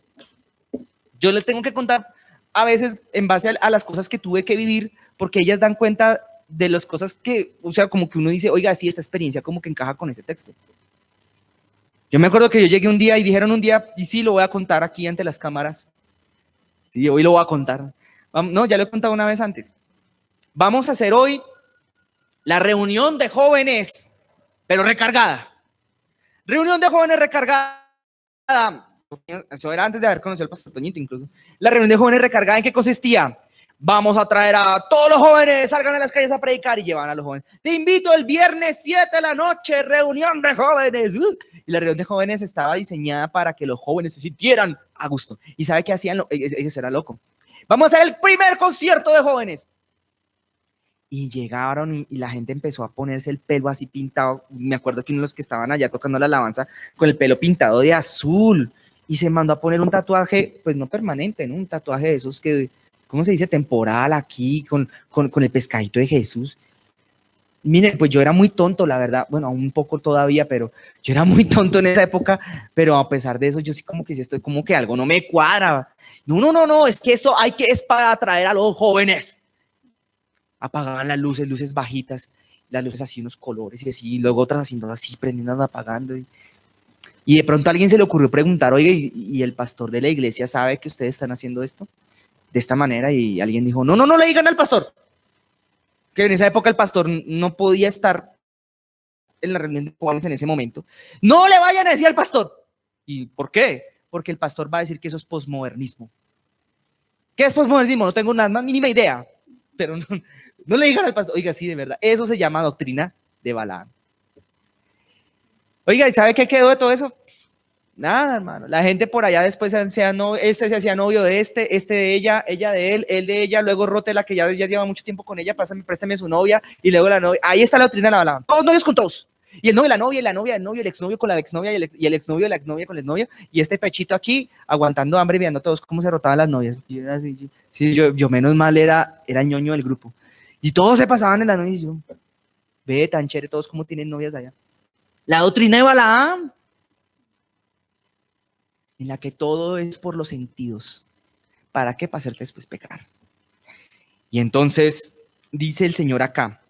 Yo les tengo que contar a veces en base a las cosas que tuve que vivir, porque ellas dan cuenta de las cosas que, o sea, como que uno dice, oiga, sí, esta experiencia como que encaja con ese texto. Yo me acuerdo que yo llegué un día y dijeron un día, y sí, lo voy a contar aquí ante las cámaras. Sí, hoy lo voy a contar. No, ya lo he contado una vez antes. Vamos a hacer hoy la reunión de jóvenes, pero recargada. Reunión de jóvenes recargada. Eso era antes de haber conocido al pastor Toñito incluso. La reunión de jóvenes recargada, ¿en qué consistía? Vamos a traer a todos los jóvenes, salgan a las calles a predicar, y llevan a los jóvenes. Te invito el viernes 7 de la noche, reunión de jóvenes. Y la reunión de jóvenes estaba diseñada para que los jóvenes se sintieran a gusto. ¿Y sabe qué hacían? Ellos era loco. Vamos a hacer el primer concierto de jóvenes. Y llegaron y la gente empezó a ponerse el pelo así pintado. Me acuerdo que uno de los que estaban allá tocando la alabanza con el pelo pintado de azul, y se mandó a poner un tatuaje, pues no permanente, ¿no? Un tatuaje de esos que, ¿cómo se dice? Temporal aquí, con el pescadito de Jesús. Miren, pues yo era muy tonto, la verdad, bueno, un poco todavía, pero yo era muy tonto en esa época, pero a pesar de eso, yo sí como que estoy como que algo no me cuadra. No, es que esto es para atraer a los jóvenes. Apagaban las luces bajitas, las luces así, unos colores y así, y luego otras haciendo así, prendiendo, apagando. Y de pronto a alguien se le ocurrió preguntar, oye, ¿y el pastor de la iglesia sabe que ustedes están haciendo esto de esta manera? Y alguien dijo, no le digan al pastor. Que en esa época el pastor no podía estar en la reunión de jóvenes en ese momento. No le vayan a decir al pastor. ¿Y por qué? Porque el pastor va a decir que eso es posmodernismo. ¿Qué es posmodernismo? No tengo nada más mínima idea, pero no le digan al pastor. Oiga, sí, de verdad, eso se llama doctrina de Balaam. Oiga, ¿y sabe qué quedó de todo eso? Nada, hermano. La gente por allá después se hacía novio de este de ella de él de ella, luego Rotela, que ya lleva mucho tiempo con ella, préstame su novia, y luego la novia. Ahí está la doctrina de la Balaam. Todos novios con todos. Y el novio, la novia, y la novia, el novio, el exnovio con la exnovia, y el exnovio, la exnovia con el exnovio, y este pechito aquí, aguantando hambre y viendo a todos cómo se rotaban las novias. Yo menos mal era ñoño del grupo. Y todos se pasaban en las novias, y yo, ve tan chévere todos cómo tienen novias allá. La doctrina de Balaam, en la que todo es por los sentidos. ¿Para qué? Para hacerte después pecar. Y entonces dice el Señor acá,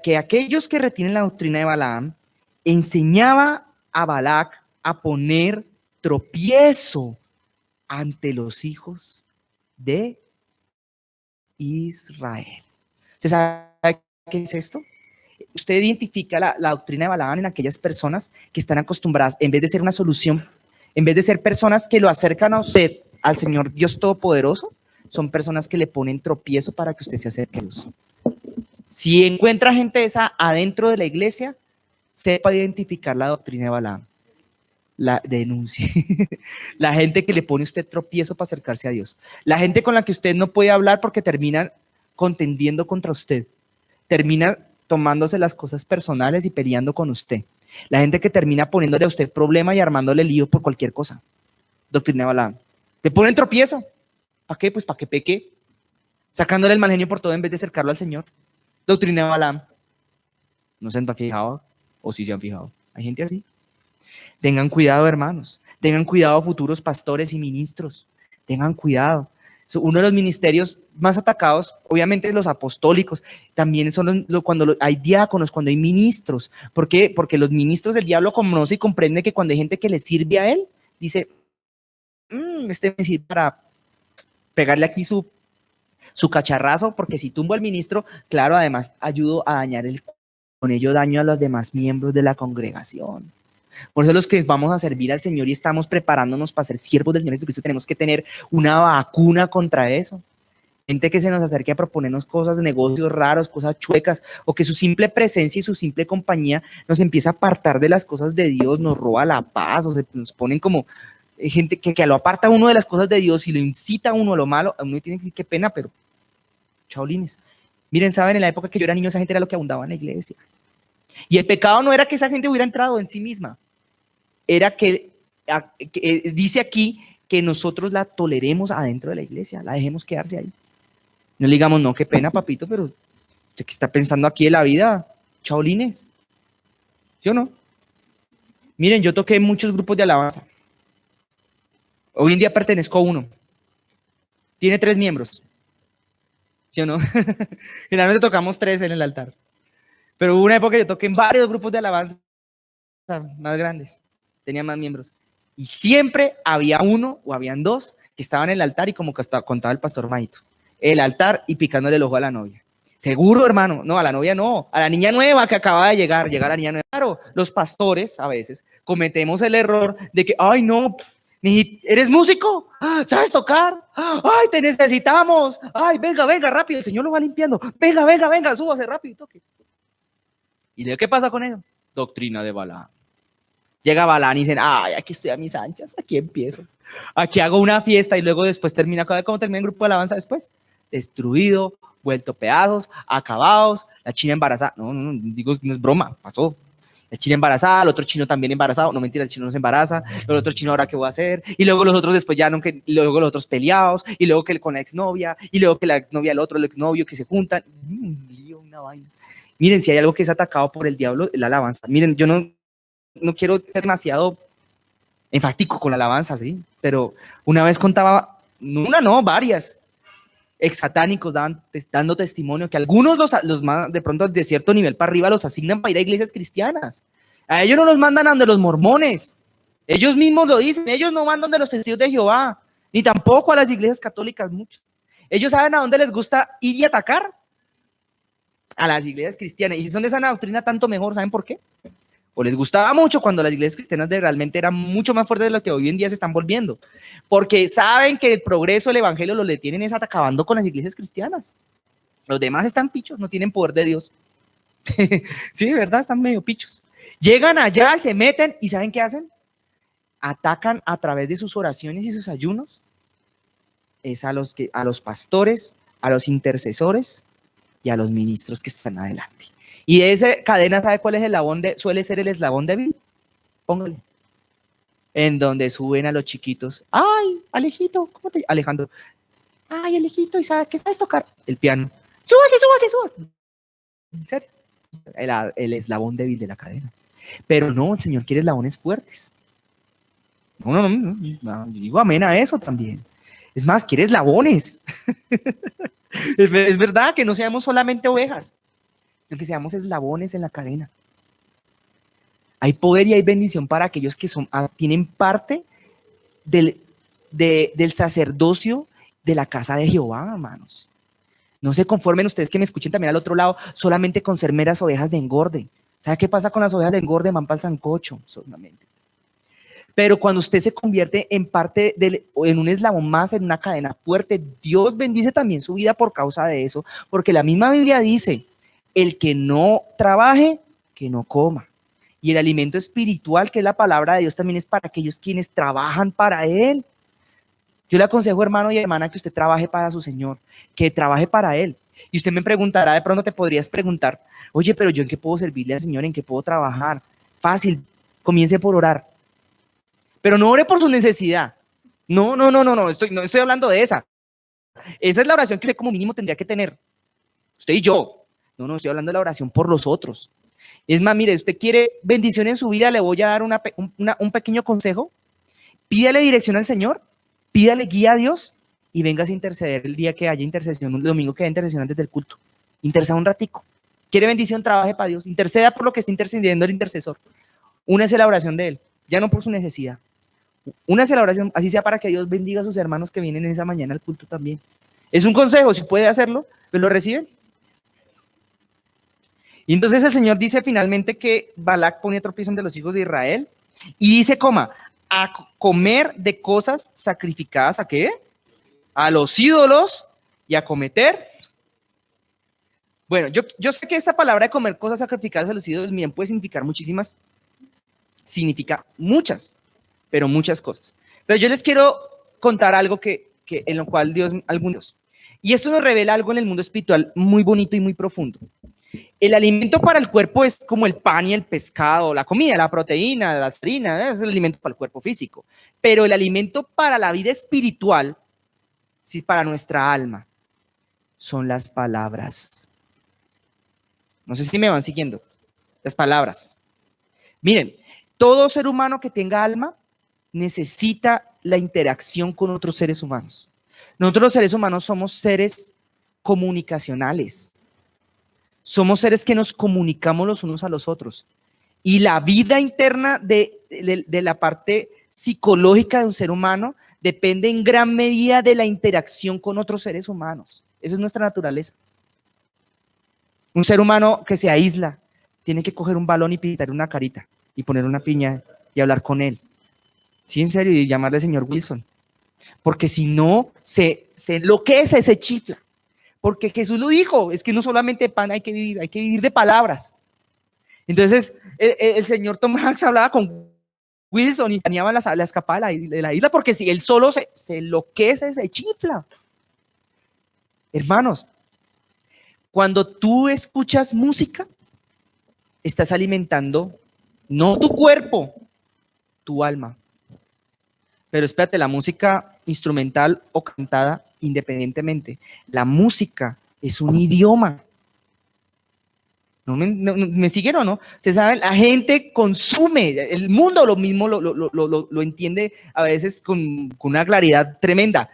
que aquellos que retienen la doctrina de Balaam, enseñaba a Balac a poner tropiezo ante los hijos de Israel. ¿Se sabe qué es esto? Usted identifica la doctrina de Balaam en aquellas personas que están acostumbradas, en vez de ser una solución, en vez de ser personas que lo acercan a usted, al Señor Dios Todopoderoso, son personas que le ponen tropiezo para que usted se acerque a Dios. Si encuentra gente esa adentro de la iglesia, sepa identificar la doctrina de Balaam. La denuncia. La gente que le pone a usted tropiezo para acercarse a Dios. La gente con la que usted no puede hablar porque termina contendiendo contra usted. Termina tomándose las cosas personales y peleando con usted. La gente que termina poniéndole a usted problema y armándole lío por cualquier cosa. Doctrina de Balaam. Le ponen tropiezo. ¿Para qué? Pues para que peque. Sacándole el mal genio por todo en vez de acercarlo al Señor. Doctrina de Balaam. ¿No se han fijado? ¿O sí se han fijado? Hay gente así. Tengan cuidado, hermanos. Tengan cuidado, futuros pastores y ministros. Tengan cuidado. Uno de los ministerios más atacados, obviamente los apostólicos, también son cuando hay diáconos, cuando hay ministros. ¿Por qué? Porque los ministros del diablo conocen y comprenden que cuando hay gente que le sirve a él, dice, este me sirve para pegarle aquí su cacharrazo, porque si tumbo al ministro, claro, además ayudo a dañar con ello daño a los demás miembros de la congregación. Por eso los que vamos a servir al Señor y estamos preparándonos para ser siervos del Señor Jesucristo, tenemos que tener una vacuna contra eso. Gente que se nos acerque a proponernos cosas, negocios raros, cosas chuecas, o que su simple presencia y su simple compañía nos empieza a apartar de las cosas de Dios, nos roba la paz, o se nos ponen como gente que lo aparta a uno de las cosas de Dios y lo incita a uno a lo malo. A uno tiene que decir qué pena, pero chaolines. Miren, saben, en la época que yo era niño, esa gente era lo que abundaba en la iglesia. Y el pecado no era que esa gente hubiera entrado en sí misma, era que dice aquí que nosotros la toleremos adentro de la iglesia, la dejemos quedarse ahí. No le digamos, no, qué pena, papito, pero usted que está pensando aquí de la vida, chaolines. ¿Sí o no? Miren, yo toqué en muchos grupos de alabanza. Hoy en día pertenezco a uno. Tiene 3 miembros. ¿Sí o no? Generalmente tocamos 3 en el altar. Pero hubo una época que yo toqué en varios grupos de alabanza más grandes. Tenía más miembros. Y siempre había uno o habían 2 que estaban en el altar y como que contaba el pastor Maito. El altar y picándole el ojo a la novia. Seguro, hermano. No, a la novia no. A la niña nueva que acaba de llegar. Llega la niña nueva. Claro, los pastores a veces cometemos el error de que, ay, no, ¿eres músico? ¿Sabes tocar? Ay, te necesitamos. Ay, venga, venga, rápido. El Señor lo va limpiando. Venga, venga, venga, súbase rápido y toque. ¿Y de qué pasa con eso? Doctrina de Balaam. Llega Balaam y dicen, ay, aquí estoy a mis anchas, aquí empiezo. Aquí hago una fiesta y luego después termina, ¿cómo termina el grupo de alabanza después? Destruido, vuelto pedazos, acabados, la china embarazada. No, no, no, digo, no es broma, pasó. La china embarazada, el otro chino también embarazado. No, mentira, el chino no se embaraza. El otro chino, ¿ahora qué voy a hacer? Y luego los otros después ya no, y luego los otros peleados. Y luego que con la exnovia. Y luego que la exnovia, el otro, el exnovio, que se juntan. Un lío, una vaina. Miren, si hay algo que es atacado por el diablo, la alabanza. Miren, yo no quiero ser demasiado enfático con la alabanza, ¿sí? Pero una vez contaba, varias exsatánicos dando testimonio que algunos los más, de pronto de cierto nivel para arriba los asignan para ir a iglesias cristianas. A ellos no los mandan a donde los mormones. Ellos mismos lo dicen. Ellos no van donde los testigos de Jehová, ni tampoco a las iglesias católicas mucho. Ellos saben a dónde les gusta ir y atacar. A las iglesias cristianas. Y si son de esa doctrina, tanto mejor. ¿Saben por qué? O les gustaba mucho cuando las iglesias cristianas realmente eran mucho más fuertes de lo que hoy en día se están volviendo. Porque saben que el progreso del evangelio lo le tienen es acabando con las iglesias cristianas. Los demás están pichos, no tienen poder de Dios. Sí, ¿verdad? Están medio pichos. Llegan allá, se meten y ¿saben qué hacen? Atacan a través de sus oraciones y sus ayunos. Es a los pastores, a los intercesores y a los ministros que están adelante. Y de esa cadena, ¿sabe cuál es el eslabón? Suele ser el eslabón débil. Póngale. En donde suben a los chiquitos. Ay, Alejito, ¿cómo te Alejandro? Ay, Alejito, ¿y sabe qué sabes tocar? El piano. Súbase, súbase, súbase. ¿En serio? El eslabón débil de la cadena. Pero no, el Señor quiere eslabones fuertes. No, digo amén a eso también. Es más, quiere eslabones. Es verdad que no seamos solamente ovejas, sino que seamos eslabones en la cadena. Hay poder y hay bendición para aquellos que tienen parte del sacerdocio de la casa de Jehová, hermanos. No se conformen ustedes que me escuchen también al otro lado solamente con ser meras ovejas de engorde. ¿Sabe qué pasa con las ovejas de engorde? Van para el sancocho solamente. Pero cuando usted se convierte en parte en un eslabón más, en una cadena fuerte, Dios bendice también su vida por causa de eso, porque la misma Biblia dice, el que no trabaje, que no coma. Y el alimento espiritual, que es la palabra de Dios, también es para aquellos quienes trabajan para Él. Yo le aconsejo, hermano y hermana, que usted trabaje para su Señor, que trabaje para Él. Y usted me preguntará, de pronto te podrías preguntar, oye, pero yo ¿en qué puedo servirle al Señor? ¿En qué puedo trabajar? Fácil, comience por orar. Pero no ore por su necesidad. No estoy hablando de esa. Esa es la oración que usted como mínimo tendría que tener. Usted y yo. No, estoy hablando de la oración por los otros. Es más, mire, usted quiere bendición en su vida, le voy a dar un pequeño consejo. Pídale dirección al Señor, pídale guía a Dios y vengas a interceder el día que haya intercesión, el domingo que haya intercesión antes del culto. Interceda un ratico. Quiere bendición, trabaje para Dios. Interceda por lo que está intercediendo el intercesor. Únese a la oración de él, ya no por su necesidad. Únase a la oración, así sea para que Dios bendiga a sus hermanos que vienen en esa mañana al culto también. Es un consejo, si puede hacerlo, pues lo reciben. Y entonces el Señor dice finalmente que Balac pone tropiezo de los hijos de Israel y dice, a comer de cosas sacrificadas, ¿a qué? A los ídolos y a cometer. Bueno, yo sé que esta palabra de comer cosas sacrificadas a los ídolos bien puede significar muchísimas, significa muchas, pero muchas cosas. Pero yo les quiero contar algo que en lo cual algunos, y esto nos revela algo en el mundo espiritual muy bonito y muy profundo. El alimento para el cuerpo es como el pan y el pescado, la comida, la proteína, la harina, es el alimento para el cuerpo físico. Pero el alimento para la vida espiritual, sí, para nuestra alma, son las palabras. No sé si me van siguiendo. Las palabras. Miren, todo ser humano que tenga alma necesita la interacción con otros seres humanos. Nosotros los seres humanos somos seres comunicacionales. Somos seres que nos comunicamos los unos a los otros. Y la vida interna de la parte psicológica de un ser humano depende en gran medida de la interacción con otros seres humanos. Esa es nuestra naturaleza. Un ser humano que se aísla tiene que coger un balón y pintar una carita y poner una piña y hablar con él. Sí, en serio, y llamarle señor Wilson. Porque si no, se enloquece, se chifla. Porque Jesús lo dijo, es que no solamente de pan hay que vivir de palabras. Entonces, el señor Tom Hanks hablaba con Wilson y planeaba la escapada de la isla, porque si él solo se enloquece, se chifla. Hermanos, cuando tú escuchas música, estás alimentando no tu cuerpo, tu alma. Pero espérate, la música instrumental o cantada independientemente, la música es un idioma. ¿No me siguieron, no? Se sabe, la gente consume, el mundo lo mismo lo entiende a veces con una claridad tremenda.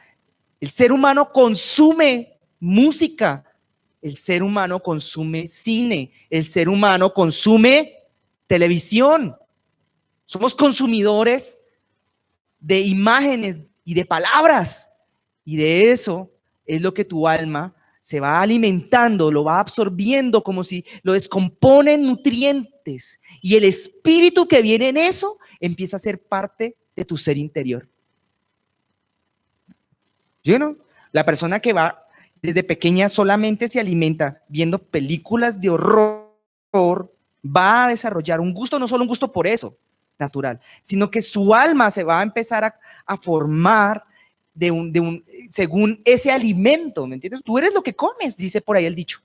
El ser humano consume música, el ser humano consume cine, el ser humano consume televisión. Somos consumidores de imágenes y de palabras, y de eso es lo que tu alma se va alimentando, lo va absorbiendo como si lo descompone en nutrientes, y el espíritu que viene en eso empieza a ser parte de tu ser interior. ¿Sí, no? La persona que va desde pequeña solamente se alimenta viendo películas de horror, va a desarrollar un gusto, no solo un gusto por eso, natural, sino que su alma se va a empezar a formar según ese alimento, ¿me entiendes? Tú eres lo que comes, dice por ahí el dicho.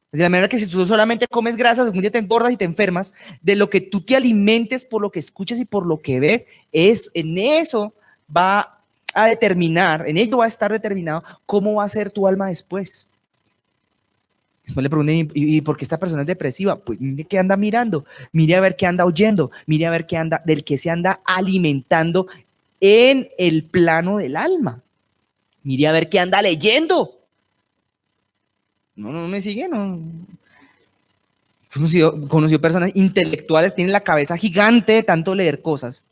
De la manera que si tú solamente comes grasas, algún día te engordas y te enfermas. De lo que tú te alimentes, por lo que escuchas y por lo que ves, en eso va a determinar, en ello va a estar determinado cómo va a ser tu alma después. Después le pregunté, ¿y por qué esta persona es depresiva? Pues mire qué anda mirando, mire a ver qué anda oyendo, mire a ver qué anda, del que se anda alimentando en el plano del alma. Mire a ver qué anda leyendo. No me sigue, no. Conoció personas intelectuales, tienen la cabeza gigante de tanto leer cosas.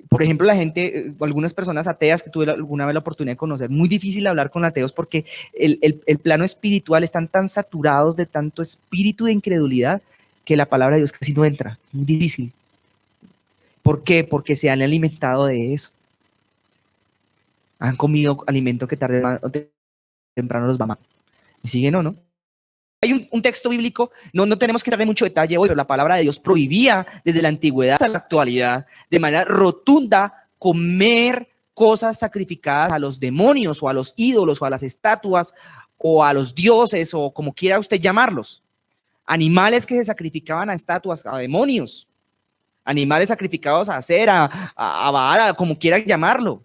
Por ejemplo, la gente, algunas personas ateas que tuve alguna vez la oportunidad de conocer, muy difícil hablar con ateos porque el plano espiritual están tan saturados de tanto espíritu de incredulidad que la palabra de Dios casi no entra. Es muy difícil. ¿Por qué? Porque se han alimentado de eso. Han comido alimento que tarde o temprano los va a matar. ¿Me siguen o no? Hay un texto bíblico, no tenemos que entrar en mucho detalle hoy, pero la palabra de Dios prohibía desde la antigüedad hasta la actualidad de manera rotunda comer cosas sacrificadas a los demonios o a los ídolos o a las estatuas o a los dioses o como quiera usted llamarlos. Animales que se sacrificaban a estatuas, a demonios. Animales sacrificados a cera, a Baal, como quiera llamarlo.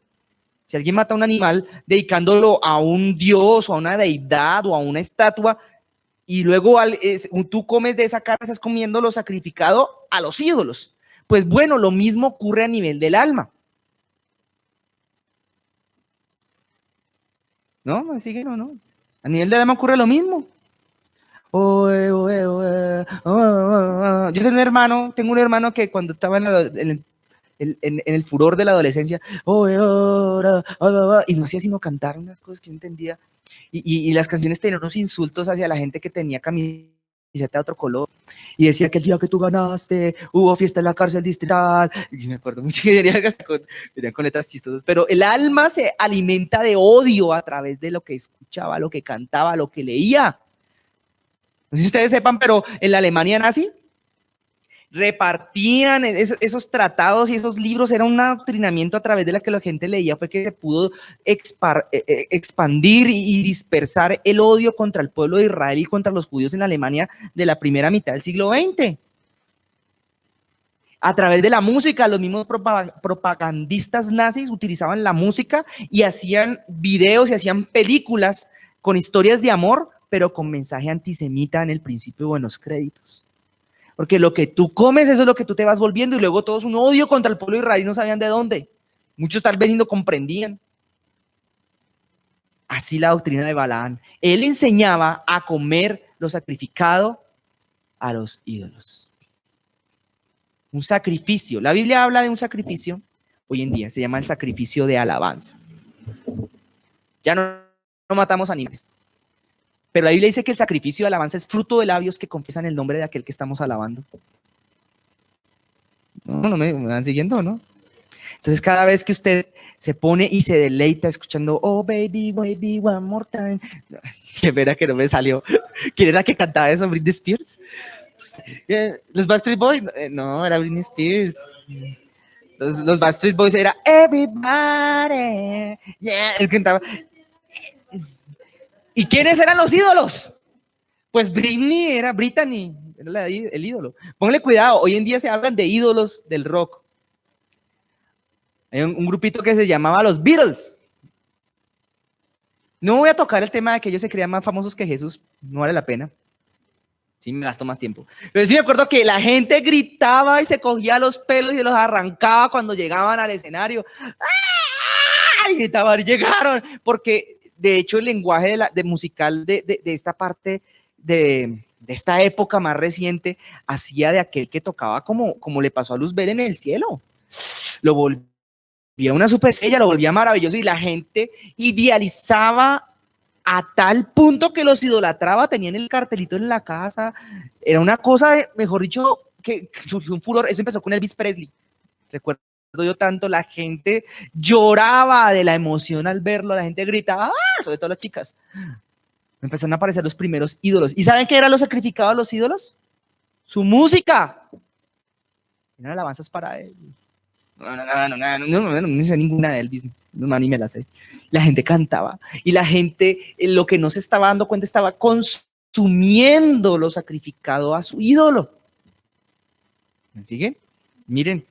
Si alguien mata a un animal dedicándolo a un dios o a una deidad o a una estatua y luego tú comes de esa carne, estás comiendo lo sacrificado a los ídolos. Pues bueno, lo mismo ocurre a nivel del alma. ¿No? ¿Me siguen o no? A nivel del alma ocurre lo mismo. Yo tengo un hermano que cuando estaba en el furor de la adolescencia, y no hacía sino cantar unas cosas que no entendía, y las canciones tenían unos insultos hacia la gente que tenía camiseta de otro color, y decía que el día que tú ganaste, hubo fiesta en la cárcel distrital, y me acuerdo mucho que venían con letras chistosas, pero el alma se alimenta de odio a través de lo que escuchaba, lo que cantaba, lo que leía. No sé si ustedes sepan, pero en la Alemania nazi repartían esos tratados y esos libros, era un adoctrinamiento a través de la que la gente leía, fue que se pudo expandir y dispersar el odio contra el pueblo de Israel y contra los judíos en la Alemania de la primera mitad del siglo XX. A través de la música, los mismos propagandistas nazis utilizaban la música y hacían videos y hacían películas con historias de amor, pero con mensaje antisemita en el principio o en los créditos. Porque lo que tú comes, eso es lo que tú te vas volviendo, y luego todo es un odio contra el pueblo de Israel y no sabían de dónde. Muchos tal vez ni lo comprendían. Así la doctrina de Balaam. Él enseñaba a comer lo sacrificado a los ídolos. Un sacrificio. La Biblia habla de un sacrificio hoy en día. Se llama el sacrificio de alabanza. Ya no matamos animales. Pero la Biblia dice que el sacrificio de alabanza es fruto de labios que confiesan el nombre de aquel que estamos alabando. No me van siguiendo, ¿no? Entonces, cada vez que usted se pone y se deleita escuchando "Oh, baby, baby, one more time". Qué pena que no me salió. ¿Quién era que cantaba eso? ¿Britney Spears? ¿Los Backstreet Boys? No, era Britney Spears. Los Backstreet Boys era "Everybody". Yeah, él cantaba. ¿Y quiénes eran los ídolos? Pues Britney era el ídolo. Póngale cuidado, hoy en día se hablan de ídolos del rock. Hay un grupito que se llamaba los Beatles. No voy a tocar el tema de que ellos se creían más famosos que Jesús, no vale la pena. Sí, me gasto más tiempo. Pero sí me acuerdo que la gente gritaba y se cogía los pelos y los arrancaba cuando llegaban al escenario. ¡Ah! Y gritaban, llegaron, porque de hecho el lenguaje musical de esta parte de esta época más reciente hacía de aquel que tocaba como le pasó a Luzbel en el cielo. Lo volvía una superestrella, lo volvía maravilloso y la gente idealizaba a tal punto que los idolatraba, tenían el cartelito en la casa. Era una cosa, mejor dicho, que surgió un furor. Eso empezó con Elvis Presley. Recuerdo yo tanto, la gente lloraba de la emoción al verlo, la gente gritaba, ¡ah! Sobre todo las chicas. Empezaron a aparecer los primeros ídolos. ¿Y saben qué era lo sacrificado a los ídolos? Su música. Eran alabanzas para él. No sé ninguna de Elvis, no, ni me la sé. La gente cantaba y la gente, lo que no se estaba dando cuenta, estaba consumiendo lo sacrificado a su ídolo. ¿Me siguen? Miren,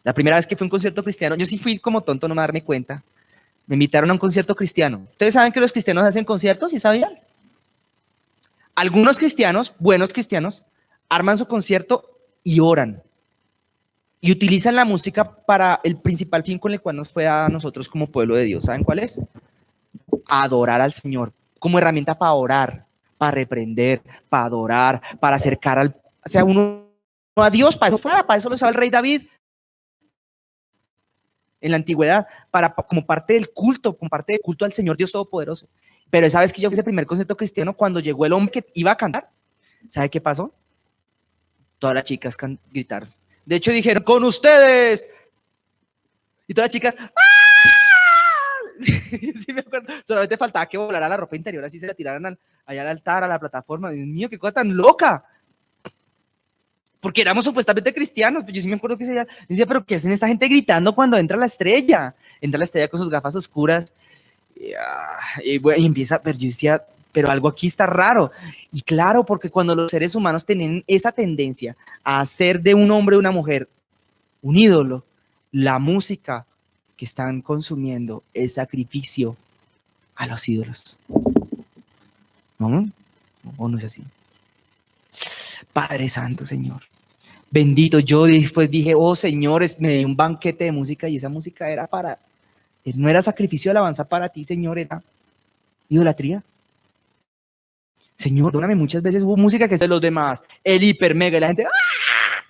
la primera vez que fui a un concierto cristiano, yo sí fui como tonto, no me darme cuenta. Me invitaron a un concierto cristiano. ¿Ustedes saben que los cristianos hacen conciertos? ¿Sí sabían? Algunos cristianos, buenos cristianos, arman su concierto y oran. Y utilizan la música para el principal fin con el cual nos fue dada a nosotros como pueblo de Dios. ¿Saben cuál es? Adorar al Señor, como herramienta para orar, para reprender, para adorar, para acercar uno a Dios. Para eso lo usaba el rey David en la antigüedad, como parte del culto, al Señor Dios Todopoderoso. Pero ¿sabes que yo fui ese primer concierto cristiano cuando llegó el hombre que iba a cantar? ¿Sabe qué pasó? Todas las chicas gritaron. De hecho, dijeron, con ustedes. Y todas las chicas, ¡ah! Sí me acuerdo. Solamente faltaba que volara la ropa interior, así se la tiraran allá al altar, a la plataforma. Dios mío, qué cosa tan loca. Porque éramos supuestamente cristianos. Yo sí me acuerdo que decía, pero ¿qué hacen esta gente gritando cuando entra la estrella? Entra la estrella con sus gafas oscuras. Y empieza, pero yo decía, pero algo aquí está raro. Y claro, porque cuando los seres humanos tienen esa tendencia a hacer de un hombre o una mujer un ídolo, la música que están consumiendo es sacrificio a los ídolos. ¿No? ¿O no es así? Padre Santo, Señor. Bendito. Yo después dije, oh señores, me di un banquete de música y esa música era no era sacrificio de alabanza para ti, Señor, era idolatría. Señor, perdóname, muchas veces hubo música que es de los demás, el hiper mega, y la gente, ¡ah!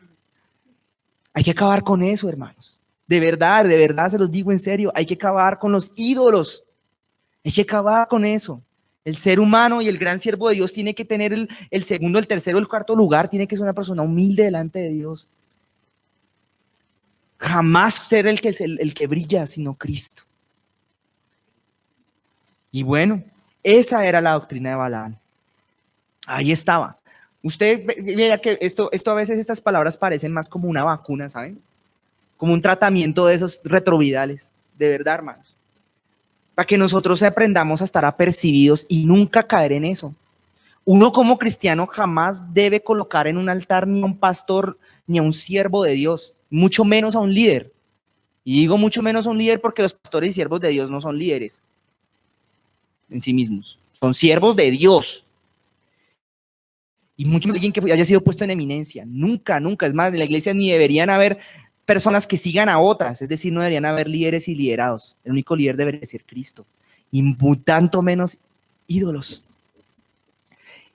Hay que acabar con eso, hermanos. De verdad se los digo en serio, hay que acabar con los ídolos. Hay que acabar con eso. El ser humano y el gran siervo de Dios tiene que tener el segundo, el tercero, el cuarto lugar, tiene que ser una persona humilde delante de Dios. Jamás ser el que brilla, sino Cristo. Y bueno, esa era la doctrina de Balaam. Ahí estaba. Usted mira que esto a veces estas palabras parecen más como una vacuna, ¿saben? Como un tratamiento de esos retrovirales. De verdad, hermanos. Para que nosotros aprendamos a estar apercibidos y nunca caer en eso. Uno como cristiano jamás debe colocar en un altar ni a un pastor ni a un siervo de Dios, mucho menos a un líder. Y digo mucho menos a un líder porque los pastores y siervos de Dios no son líderes en sí mismos, son siervos de Dios. Y mucho menos alguien que haya sido puesto en eminencia. Nunca, nunca. Es más, en la iglesia ni deberían haber personas que sigan a otras, es decir, no deberían haber líderes y liderados. El único líder debería ser Cristo, y tanto menos ídolos.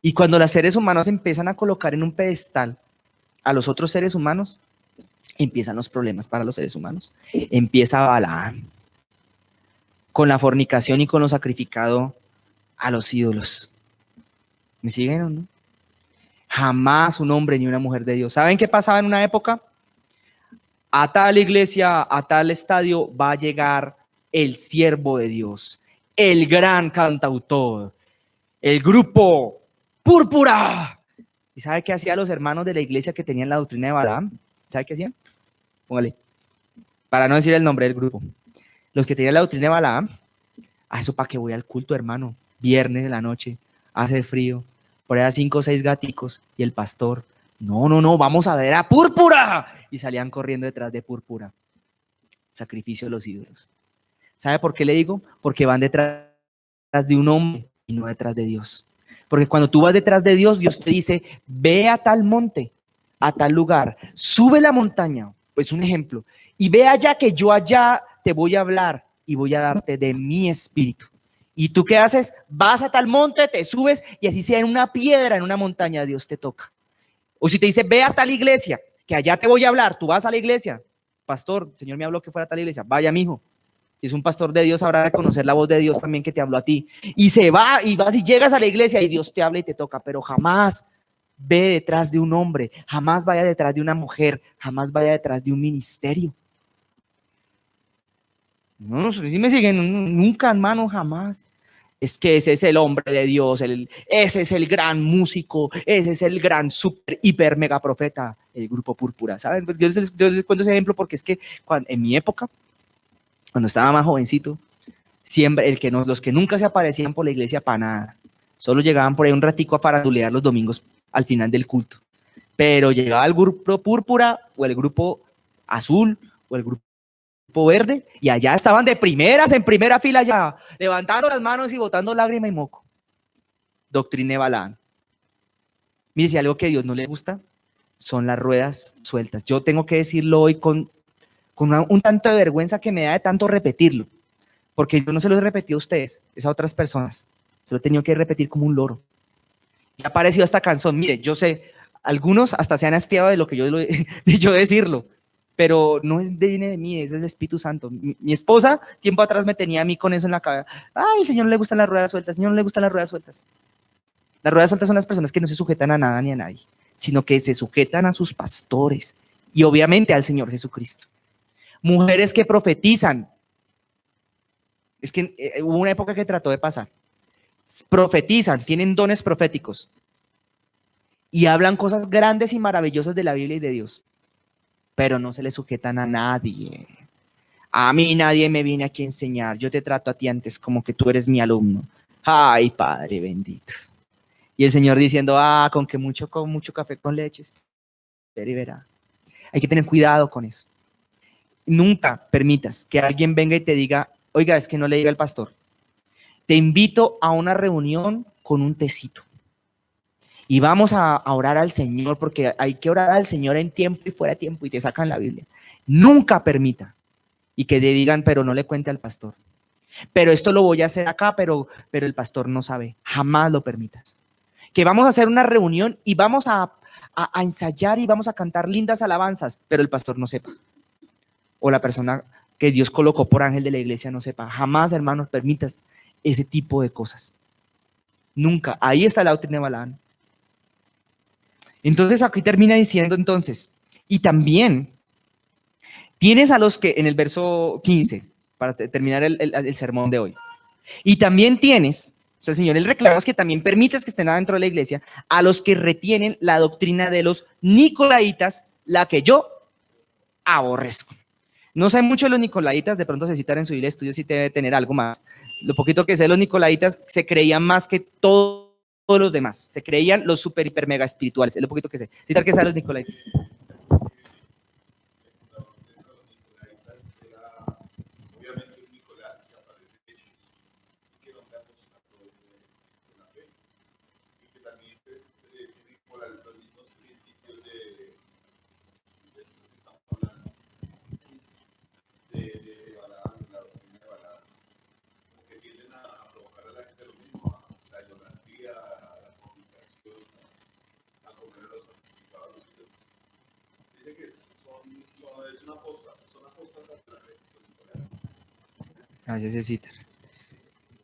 Y cuando los seres humanos empiezan a colocar en un pedestal a los otros seres humanos, empiezan los problemas para los seres humanos. Empieza Balaam con la fornicación y con lo sacrificado a los ídolos. ¿Me siguen o no? Jamás un hombre ni una mujer de Dios. ¿Saben qué pasaba en una época? A tal iglesia, a tal estadio va a llegar el siervo de Dios, el gran cantautor, el grupo Púrpura. ¿Y sabe qué hacían los hermanos de la iglesia que tenían la doctrina de Balaam? ¿Sabe qué hacían? Póngale, para no decir el nombre del grupo. Los que tenían la doctrina de Balaam, eso para que voy al culto, hermano, viernes de la noche, hace frío, por allá 5 o 6 gaticos, y el pastor, no, vamos a ver a Púrpura, y salían corriendo detrás de Púrpura. Sacrificio de los ídolos. ¿Sabe por qué le digo? Porque van detrás de un hombre y no detrás de Dios. Porque cuando tú vas detrás de Dios, Dios te dice, ve a tal monte, a tal lugar, sube la montaña, pues un ejemplo, y ve allá que yo allá te voy a hablar y voy a darte de mi espíritu. ¿Y tú qué haces? Vas a tal monte, te subes, y así sea en una piedra, en una montaña, Dios te toca. O si te dice, ve a tal iglesia, que allá te voy a hablar, tú vas a la iglesia. Pastor, el Señor me habló que fuera a tal iglesia. Vaya, mijo. Si es un pastor de Dios, sabrá reconocer la voz de Dios también que te habló a ti. Y se va, y vas y llegas a la iglesia y Dios te habla y te toca, pero jamás ve detrás de un hombre, jamás vaya detrás de una mujer, jamás vaya detrás de un ministerio. No, si me siguen, nunca, hermano, jamás. Es que ese es el hombre de Dios, ese es el gran músico, ese es el gran super, hiper, mega profeta, el grupo Púrpura. ¿Saben? Yo les cuento ese ejemplo porque es que en mi época, cuando estaba más jovencito, siempre los que nunca se aparecían por la iglesia para nada, solo llegaban por ahí un ratico a farandulear los domingos al final del culto. Pero llegaba el grupo Púrpura o el grupo Azul o el grupo Verde, y allá estaban de primeras, en primera fila ya, levantando las manos y botando lágrima y moco. Doctrina de Balaam. Mire, si algo que a Dios no le gusta, son las ruedas sueltas. Yo tengo que decirlo hoy con un tanto de vergüenza que me da de tanto repetirlo, porque yo no se lo he repetido a ustedes, es a otras personas. Se lo he tenido que repetir como un loro. Ya apareció esta canción. Mire, yo sé, algunos hasta se han hastiado de lo que de yo decirlo, pero no viene de mí, es del Espíritu Santo. Mi esposa, tiempo atrás, me tenía a mí con eso en la cabeza. Ay, al Señor no le gustan las ruedas sueltas, al Señor no le gustan las ruedas sueltas. Las ruedas sueltas son las personas que no se sujetan a nada ni a nadie, sino que se sujetan a sus pastores y obviamente al Señor Jesucristo. Mujeres que profetizan. Es que hubo una época que trató de pasar. Profetizan, tienen dones proféticos y hablan cosas grandes y maravillosas de la Biblia y de Dios, pero no se le sujetan a nadie. A mí nadie me viene aquí a enseñar, yo te trato a ti antes como que tú eres mi alumno. Ay, Padre bendito. Y el Señor diciendo, con mucho café con leche, espera y verá. Hay que tener cuidado con eso. Nunca permitas que alguien venga y te diga, oiga, es que no le diga al pastor, te invito a una reunión con un tecito y vamos a orar al Señor, porque hay que orar al Señor en tiempo y fuera de tiempo, y te sacan la Biblia. Nunca permita y que te digan, pero no le cuente al pastor, pero esto lo voy a hacer acá, pero el pastor no sabe. Jamás lo permitas. Que vamos a hacer una reunión y vamos a ensayar y vamos a cantar lindas alabanzas, pero el pastor no sepa, o la persona que Dios colocó por ángel de la iglesia no sepa. Jamás, hermanos, permitas ese tipo de cosas. Nunca. Ahí está la doctrina de Balaam. Entonces aquí termina diciendo entonces, y también tienes a los que, en el verso 15, para terminar el sermón de hoy, y también tienes, o sea, Señor, el reclamo es que también permites que estén adentro de la iglesia a los que retienen la doctrina de los nicolaitas, la que yo aborrezco. No sé mucho de los nicolaitas, de pronto se citan en su Biblia, estudio sí debe tener algo más. Lo poquito que sé de los nicolaitas, se creían más que todos los demás, se creían los super, hiper, mega espirituales, es lo poquito que sé. Citar que saben los nicolaitas. Gracias, Cecita.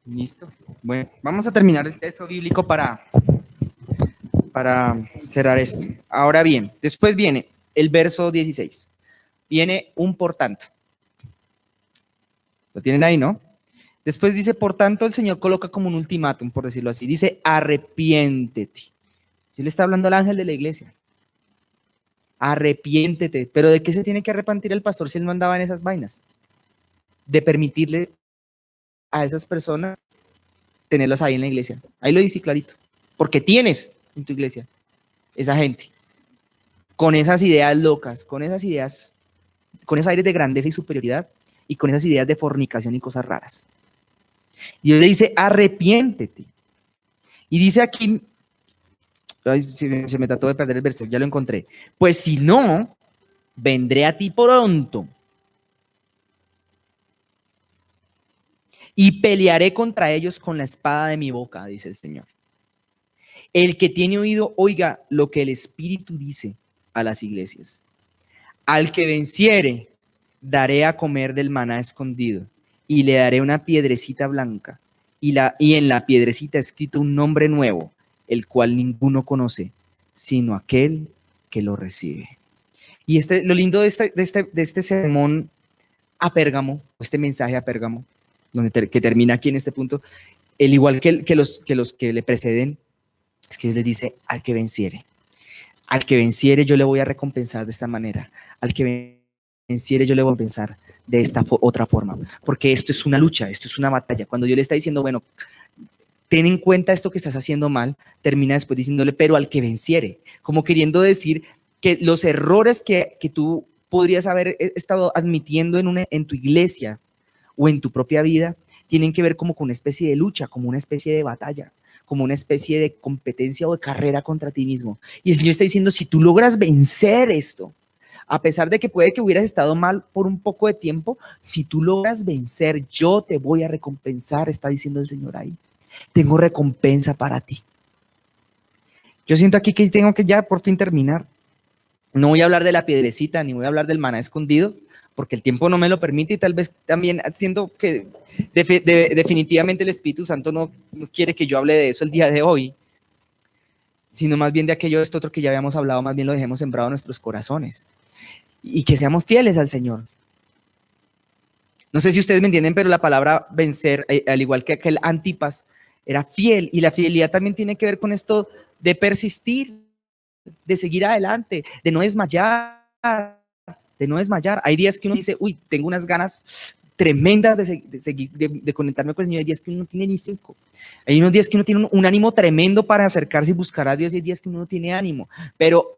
Listo. Bueno, vamos a terminar el texto bíblico para cerrar esto. Ahora bien, después viene el verso 16. Viene un por tanto. ¿Lo tienen ahí, no? Después dice, por tanto, el Señor coloca como un ultimátum, por decirlo así. Dice, arrepiéntete. Sí le está hablando al ángel de la iglesia. Arrepiéntete. ¿Pero de qué se tiene que arrepentir el pastor si él no andaba en esas vainas? De permitirle a esas personas tenerlos ahí en la iglesia. Ahí lo dice clarito. Porque tienes en tu iglesia esa gente con esas ideas locas, con esas ideas, con esos aires de grandeza y superioridad y con esas ideas de fornicación y cosas raras. Y Dios le dice, arrepiéntete. Y dice aquí, ay, se me trató de perder el versículo, ya lo encontré. Pues si no, vendré a ti pronto y pelearé contra ellos con la espada de mi boca, dice el Señor. El que tiene oído, oiga lo que el Espíritu dice a las iglesias. Al que venciere, daré a comer del maná escondido y le daré una piedrecita blanca y en la piedrecita escrito un nombre nuevo, el cual ninguno conoce, sino aquel que lo recibe. Y lo lindo de este sermón a Pérgamo, este mensaje a Pérgamo, que termina aquí en este punto, el igual que los que le preceden, es que Dios les dice, al que venciere yo le voy a recompensar de esta manera, al que venciere yo le voy a recompensar de esta otra forma, porque esto es una lucha, esto es una batalla. Cuando Dios le está diciendo, bueno, ten en cuenta esto que estás haciendo mal, termina después diciéndole, pero al que venciere, como queriendo decir que los errores que tú podrías haber estado admitiendo en tu iglesia o en tu propia vida, tienen que ver como con una especie de lucha, como una especie de batalla, como una especie de competencia o de carrera contra ti mismo. Y el Señor está diciendo, si tú logras vencer esto, a pesar de que puede que hubieras estado mal por un poco de tiempo, si tú logras vencer, yo te voy a recompensar, está diciendo el Señor ahí. Tengo recompensa para ti. Yo siento aquí que tengo que ya por fin terminar. No voy a hablar de la piedrecita, ni voy a hablar del maná escondido, porque el tiempo no me lo permite y tal vez también siento que definitivamente el Espíritu Santo no quiere que yo hable de eso el día de hoy, sino más bien de aquello, esto otro que ya habíamos hablado, más bien lo dejemos sembrado en nuestros corazones y que seamos fieles al Señor. No sé si ustedes me entienden, pero la palabra vencer, al igual que aquel Antipas, era fiel, y la fidelidad también tiene que ver con esto de persistir, de seguir adelante, de no desmayar. Hay días que uno dice, uy, tengo unas ganas tremendas de conectarme con el Señor. Hay días que uno no tiene ni 5. Hay unos días que uno tiene un ánimo tremendo para acercarse y buscar a Dios, y hay días que uno no tiene ánimo. Pero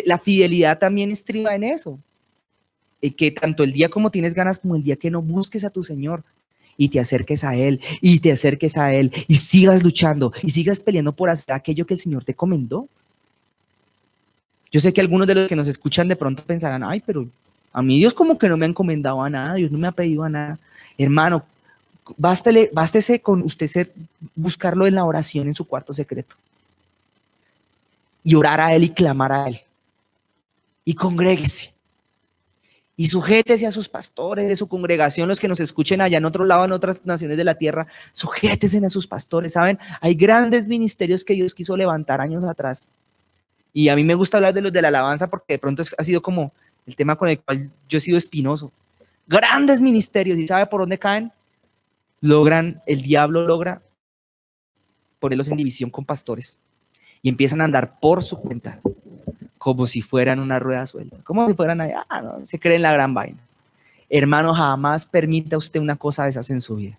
la fidelidad también estriba en eso. Que tanto el día como tienes ganas, como el día que no, busques a tu Señor y te acerques a Él, y sigas luchando, y sigas peleando por hacer aquello que el Señor te encomendó. Yo sé que algunos de los que nos escuchan de pronto pensarán, ay, pero a mí Dios como que no me ha encomendado a nada, Dios no me ha pedido a nada. Hermano, bástese con usted buscarlo en la oración en su cuarto secreto y orar a Él y clamar a Él. Y congréguese. Y sujétese a sus pastores de su congregación, los que nos escuchen allá en otro lado, en otras naciones de la tierra, sujétese a sus pastores. ¿Saben? Hay grandes ministerios que Dios quiso levantar años atrás. Y a mí me gusta hablar de los de la alabanza porque de pronto ha sido como el tema con el cual yo he sido espinoso. Grandes ministerios, ¿y sabe por dónde caen? El diablo logra ponerlos en división con pastores y empiezan a andar por su cuenta, como si fueran una rueda suelta, como si fueran allá, no, se creen la gran vaina. Hermano, jamás permita usted una cosa de esas en su vida.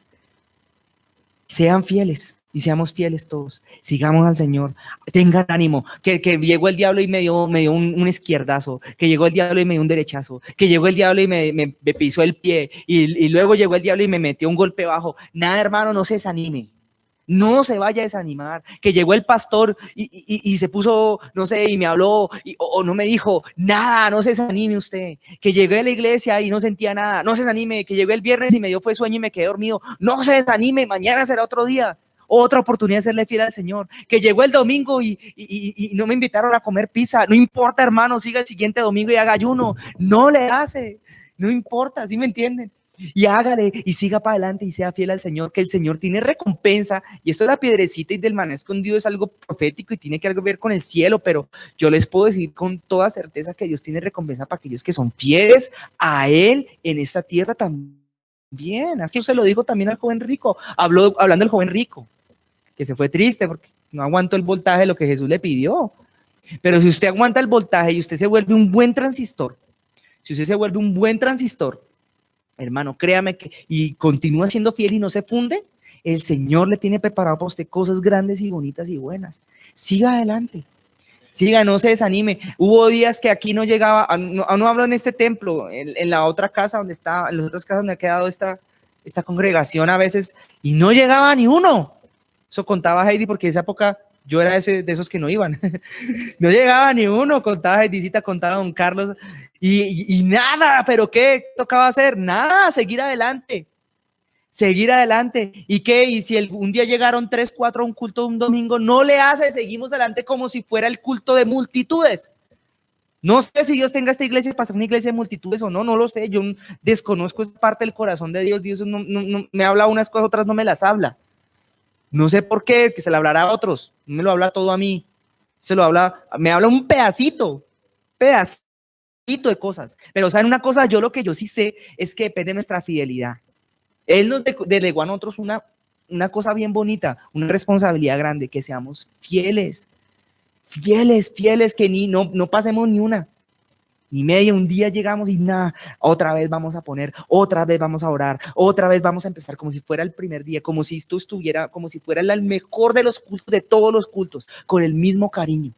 Sean fieles y seamos fieles todos. Sigamos al Señor. Tengan ánimo. Que llegó el diablo y me dio un izquierdazo. Que llegó el diablo y me dio un derechazo. Que llegó el diablo y me pisó el pie. Y luego llegó el diablo y me metió un golpe bajo. Nada, hermano, no se desanime. No se vaya a desanimar. Que llegó el pastor y se puso, no sé, y me habló o no me dijo nada. No se desanime usted. Que llegué a la iglesia y no sentía nada. No se desanime. Que llegó el viernes y me dio fue sueño y me quedé dormido. No se desanime. Mañana será otro día. otra oportunidad de serle fiel al Señor. Que llegó el domingo y no me invitaron a comer pizza. No importa, hermano, siga el siguiente domingo y haga ayuno. No le hace, no importa, ¿sí me entienden? Y hágale y siga para adelante y sea fiel al Señor, que el Señor tiene recompensa. Y esto de la piedrecita y del maná escondido es algo profético y tiene que algo ver con el cielo, pero yo les puedo decir con toda certeza que Dios tiene recompensa para aquellos que son fieles a Él en esta tierra también. Así que se lo dijo también al joven rico, hablando del joven rico, que se fue triste porque no aguantó el voltaje de lo que Jesús le pidió. Pero si usted aguanta el voltaje y usted se vuelve un buen transistor, si usted se vuelve un buen transistor, hermano, créame que y continúa siendo fiel y no se funde, el Señor le tiene preparado para usted cosas grandes y bonitas y buenas. Siga adelante, siga, no se desanime. Hubo días que aquí no llegaba, no hablo en este templo, en la otra casa donde está, en las otras casas donde ha quedado esta congregación a veces, y no llegaba ni uno. Eso contaba Heidi, porque en esa época yo era de esos que no iban. No llegaba ni uno, contaba Heidicita, contaba don Carlos, y nada, pero ¿qué tocaba hacer? Nada, seguir adelante. Seguir adelante. ¿Y qué? Y si un día llegaron 3, 4 a un culto un domingo, no le hace, seguimos adelante como si fuera el culto de multitudes. No sé si Dios tenga esta iglesia para ser una iglesia de multitudes o no, no lo sé. Yo desconozco esa parte del corazón de Dios. Dios no me habla unas cosas, otras no me las habla. No sé por qué, que se le hablará a otros. No me lo habla todo a mí. Me habla un pedacito de cosas. Pero ¿saben una cosa? Lo que yo sí sé es que depende de nuestra fidelidad. Él nos delegó a nosotros una cosa bien bonita, una responsabilidad grande, que seamos fieles, que no pasemos ni una, ni media. Un día llegamos y nada, otra vez vamos a poner, otra vez vamos a orar, otra vez vamos a empezar como si fuera el primer día, como si esto estuviera, como si fuera el mejor de los cultos, de todos los cultos, con el mismo cariño,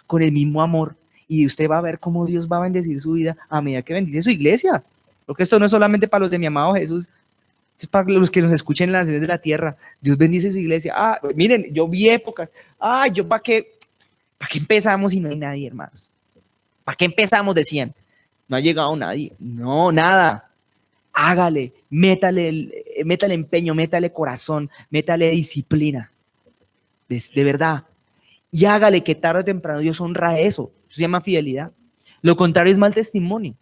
con el mismo amor. Y usted va a ver cómo Dios va a bendecir su vida a medida que bendice su iglesia. Porque esto no es solamente para los de mi amado Jesús, es para los que nos escuchen en las naciones de la tierra. Dios bendice su iglesia. Miren, yo vi épocas. ¿Para qué empezamos si no hay nadie, hermanos? ¿Para qué empezamos? Decían. No ha llegado nadie. No, nada. Hágale, métale empeño, métale corazón, métale disciplina. De verdad. Y hágale, que tarde o temprano Dios honra eso. Eso se llama fidelidad. Lo contrario es mal testimonio.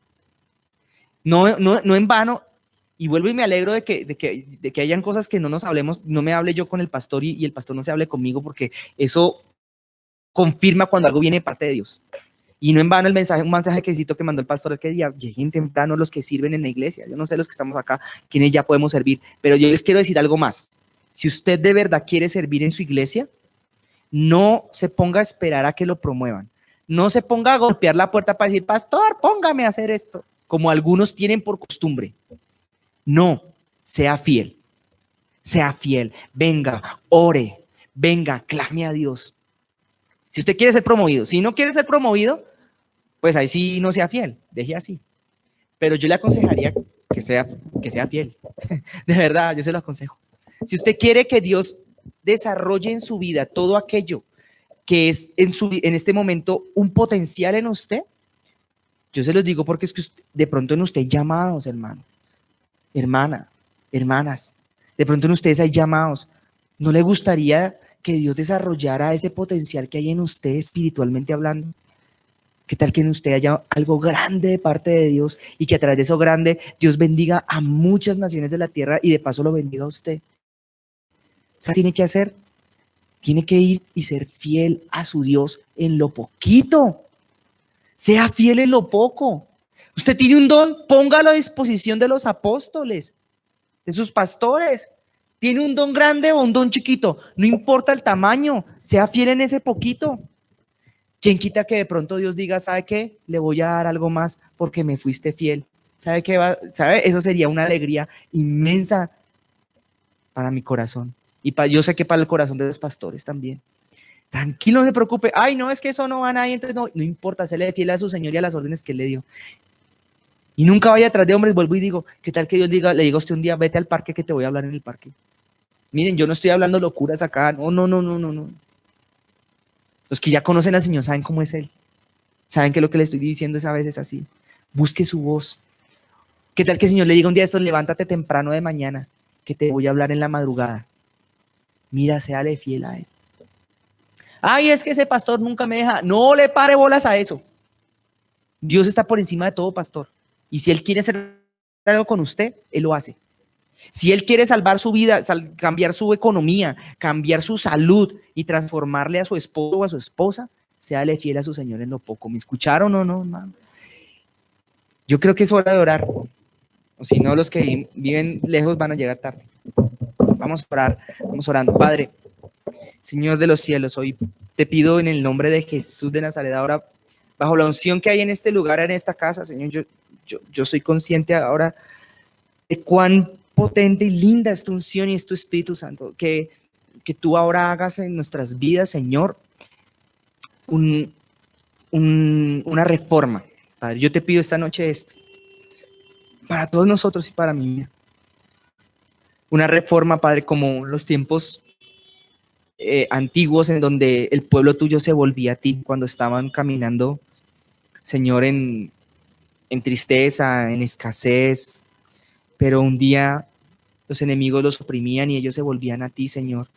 No en vano. Y vuelvo y me alegro de que hayan cosas que no nos hablemos, no me hable yo con el pastor y el pastor no se hable conmigo, porque eso confirma cuando algo viene de parte de Dios. Y no en vano un mensaje que mandó el pastor aquel día: lleguen temprano los que sirven en la iglesia. Yo no sé los que estamos acá, quienes ya podemos servir, pero yo les quiero decir algo más. Si usted de verdad quiere servir en su iglesia, no se ponga a esperar a que lo promuevan. No se ponga a golpear la puerta para decir: pastor, póngame a hacer esto, como algunos tienen por costumbre. No, sea fiel, venga, ore, venga, clame a Dios. Si usted quiere ser promovido, si no quiere ser promovido, pues ahí sí no sea fiel, deje así. Pero yo le aconsejaría que sea fiel. De verdad, yo se lo aconsejo. Si usted quiere que Dios desarrolle en su vida todo aquello que es en este momento un potencial en usted, yo se los digo porque es que de pronto en usted hay llamados, hermano. Hermanas, de pronto en ustedes hay llamados. ¿No le gustaría que Dios desarrollara ese potencial que hay en usted espiritualmente hablando? ¿Qué tal que en usted haya algo grande de parte de Dios y que a través de eso grande Dios bendiga a muchas naciones de la tierra y de paso lo bendiga a usted? ¿Sabe qué tiene que hacer? Tiene que ir y ser fiel a su Dios en lo poquito. Sea fiel en lo poco. Usted tiene un don, póngalo a disposición de los apóstoles, de sus pastores. Tiene un don grande o un don chiquito, no importa el tamaño, sea fiel en ese poquito. ¿Quién quita que de pronto Dios diga: ¿sabe qué? Le voy a dar algo más porque me fuiste fiel. ¿Sabe qué? ¿Sabe? Eso sería una alegría inmensa para mi corazón. Y yo sé que para el corazón de los pastores también. Tranquilo, no se preocupe. Ay, no, es que eso no va a nadie, entonces no importa, séle fiel a su Señor y a las órdenes que Él le dio. Y nunca vaya atrás de hombres. Vuelvo y digo: ¿qué tal que Dios le diga a usted un día: vete al parque que te voy a hablar en el parque? Miren, yo no estoy hablando locuras acá. No. Los que ya conocen al Señor saben cómo es Él. Saben que lo que le estoy diciendo es a veces así. Busque su voz. ¿Qué tal que el Señor le diga un día esto: levántate temprano de mañana, que te voy a hablar en la madrugada? Mira, séale fiel a Él. Ay, es que ese pastor nunca me deja. No le pare bolas a eso. Dios está por encima de todo, pastor. Y si Él quiere hacer algo con usted, Él lo hace. Si Él quiere salvar su vida, cambiar su economía, cambiar su salud y transformarle a su esposo o a su esposa, séale fiel a su Señor en lo poco. ¿Me escucharon o no, hermano? Yo creo que es hora de orar. O si no, los que viven lejos van a llegar tarde. Vamos a orar, vamos orando. Padre, Señor de los cielos, hoy te pido en el nombre de Jesús de Nazaret, ahora, bajo la unción que hay en este lugar, en esta casa, Señor, yo soy consciente ahora de cuán potente y linda es tu unción y es tu Espíritu Santo, que tú ahora hagas en nuestras vidas, Señor, una reforma. Padre, yo te pido esta noche esto, para todos nosotros y para mí. Una reforma, Padre, como los tiempos antiguos en donde el pueblo tuyo se volvía a ti cuando estaban caminando, Señor, en tristeza, en escasez, pero un día los enemigos los oprimían y ellos se volvían a ti, Señor,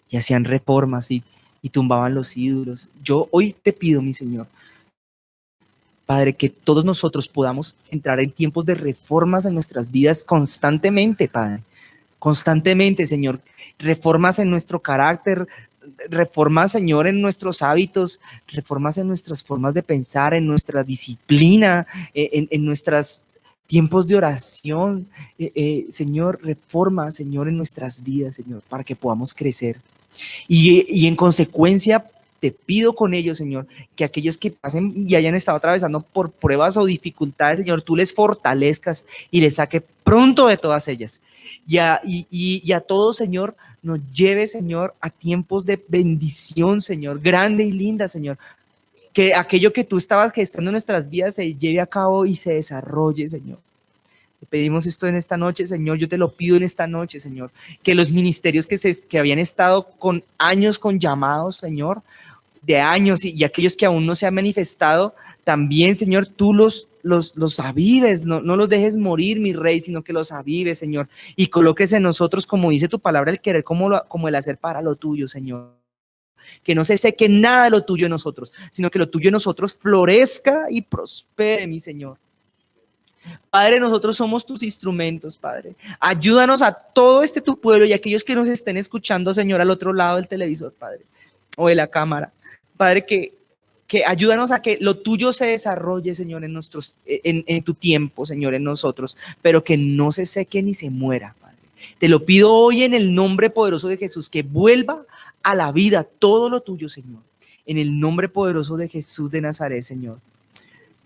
y hacían reformas y tumbaban los ídolos. Yo hoy te pido, mi Señor, Padre, que todos nosotros podamos entrar en tiempos de reformas en nuestras vidas constantemente, Padre. Constantemente, Señor. Reformas en nuestro carácter, reformas, Señor, en nuestros hábitos, reformas en nuestras formas de pensar, en nuestra disciplina, en nuestros tiempos de oración. Señor, reforma, Señor, en nuestras vidas, Señor, para que podamos crecer. Y en consecuencia, te pido con ellos, Señor, que aquellos que pasen y hayan estado atravesando por pruebas o dificultades, Señor, tú les fortalezcas y les saque pronto de todas ellas. Y a todos, Señor, nos lleve, Señor, a tiempos de bendición, Señor, grande y linda, Señor. Que aquello que tú estabas gestando en nuestras vidas se lleve a cabo y se desarrolle, Señor. Te pedimos esto en esta noche, Señor. Yo te lo pido en esta noche, Señor. Que los ministerios que habían estado con años con llamados, Señor, de años y aquellos que aún no se han manifestado, también, Señor, tú los avives, no los dejes morir, mi Rey, sino que los avives, Señor, y coloques en nosotros, como dice tu palabra, el querer como el hacer para lo tuyo, Señor. Que no se seque nada de lo tuyo en nosotros, sino que lo tuyo en nosotros florezca y prospere, mi Señor. Padre, nosotros somos tus instrumentos, Padre. Ayúdanos a todo tu pueblo y a aquellos que nos estén escuchando, Señor, al otro lado del televisor, Padre, o de la cámara. Padre, que ayúdanos a que lo tuyo se desarrolle, Señor, en tu tiempo, Señor, en nosotros, pero que no se seque ni se muera, Padre. Te lo pido hoy en el nombre poderoso de Jesús, que vuelva a la vida todo lo tuyo, Señor. En el nombre poderoso de Jesús de Nazaret, Señor.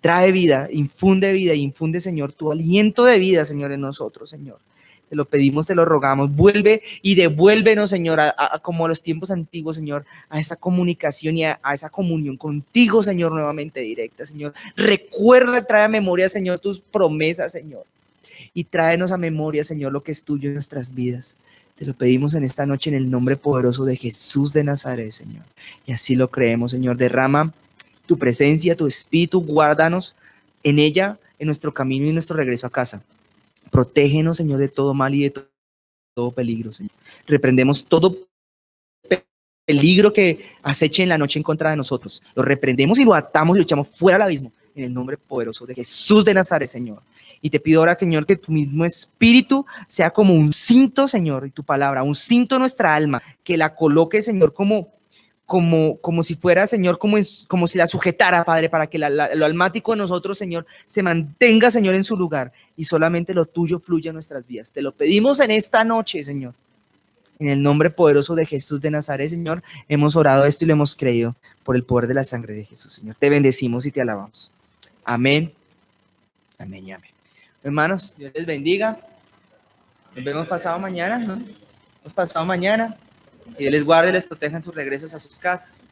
Trae vida, y infunde, Señor, tu aliento de vida, Señor, en nosotros, Señor. Te lo pedimos, te lo rogamos. Vuelve y devuélvenos, Señor, como a los tiempos antiguos, Señor, a esa comunicación y a esa comunión contigo, Señor, nuevamente directa, Señor. Recuerda, trae a memoria, Señor, tus promesas, Señor. Y tráenos a memoria, Señor, lo que es tuyo en nuestras vidas. Te lo pedimos en esta noche en el nombre poderoso de Jesús de Nazaret, Señor. Y así lo creemos, Señor. Derrama tu presencia, tu espíritu, guárdanos en ella, en nuestro camino y nuestro regreso a casa. Protégenos, Señor, de todo mal y de todo peligro, Señor. Reprendemos todo peligro que aceche en la noche en contra de nosotros. Lo reprendemos y lo atamos y lo echamos fuera al abismo en el nombre poderoso de Jesús de Nazaret, Señor. Y te pido ahora, Señor, que tu mismo espíritu sea como un cinto, Señor, y tu palabra, un cinto en nuestra alma, que la coloque, Señor, como si fuera, Señor, como si la sujetara, Padre, para que lo almático de nosotros, Señor, se mantenga, Señor, en su lugar y solamente lo tuyo fluya en nuestras vidas. Te lo pedimos en esta noche, Señor. En el nombre poderoso de Jesús de Nazaret, Señor, hemos orado esto y lo hemos creído por el poder de la sangre de Jesús, Señor. Te bendecimos y te alabamos. Amén. Amén y amén. Hermanos, Dios les bendiga. Nos vemos pasado mañana, ¿no? Pasado mañana. Que Dios les guarde y les proteja en sus regresos a sus casas.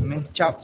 Amén. Chao.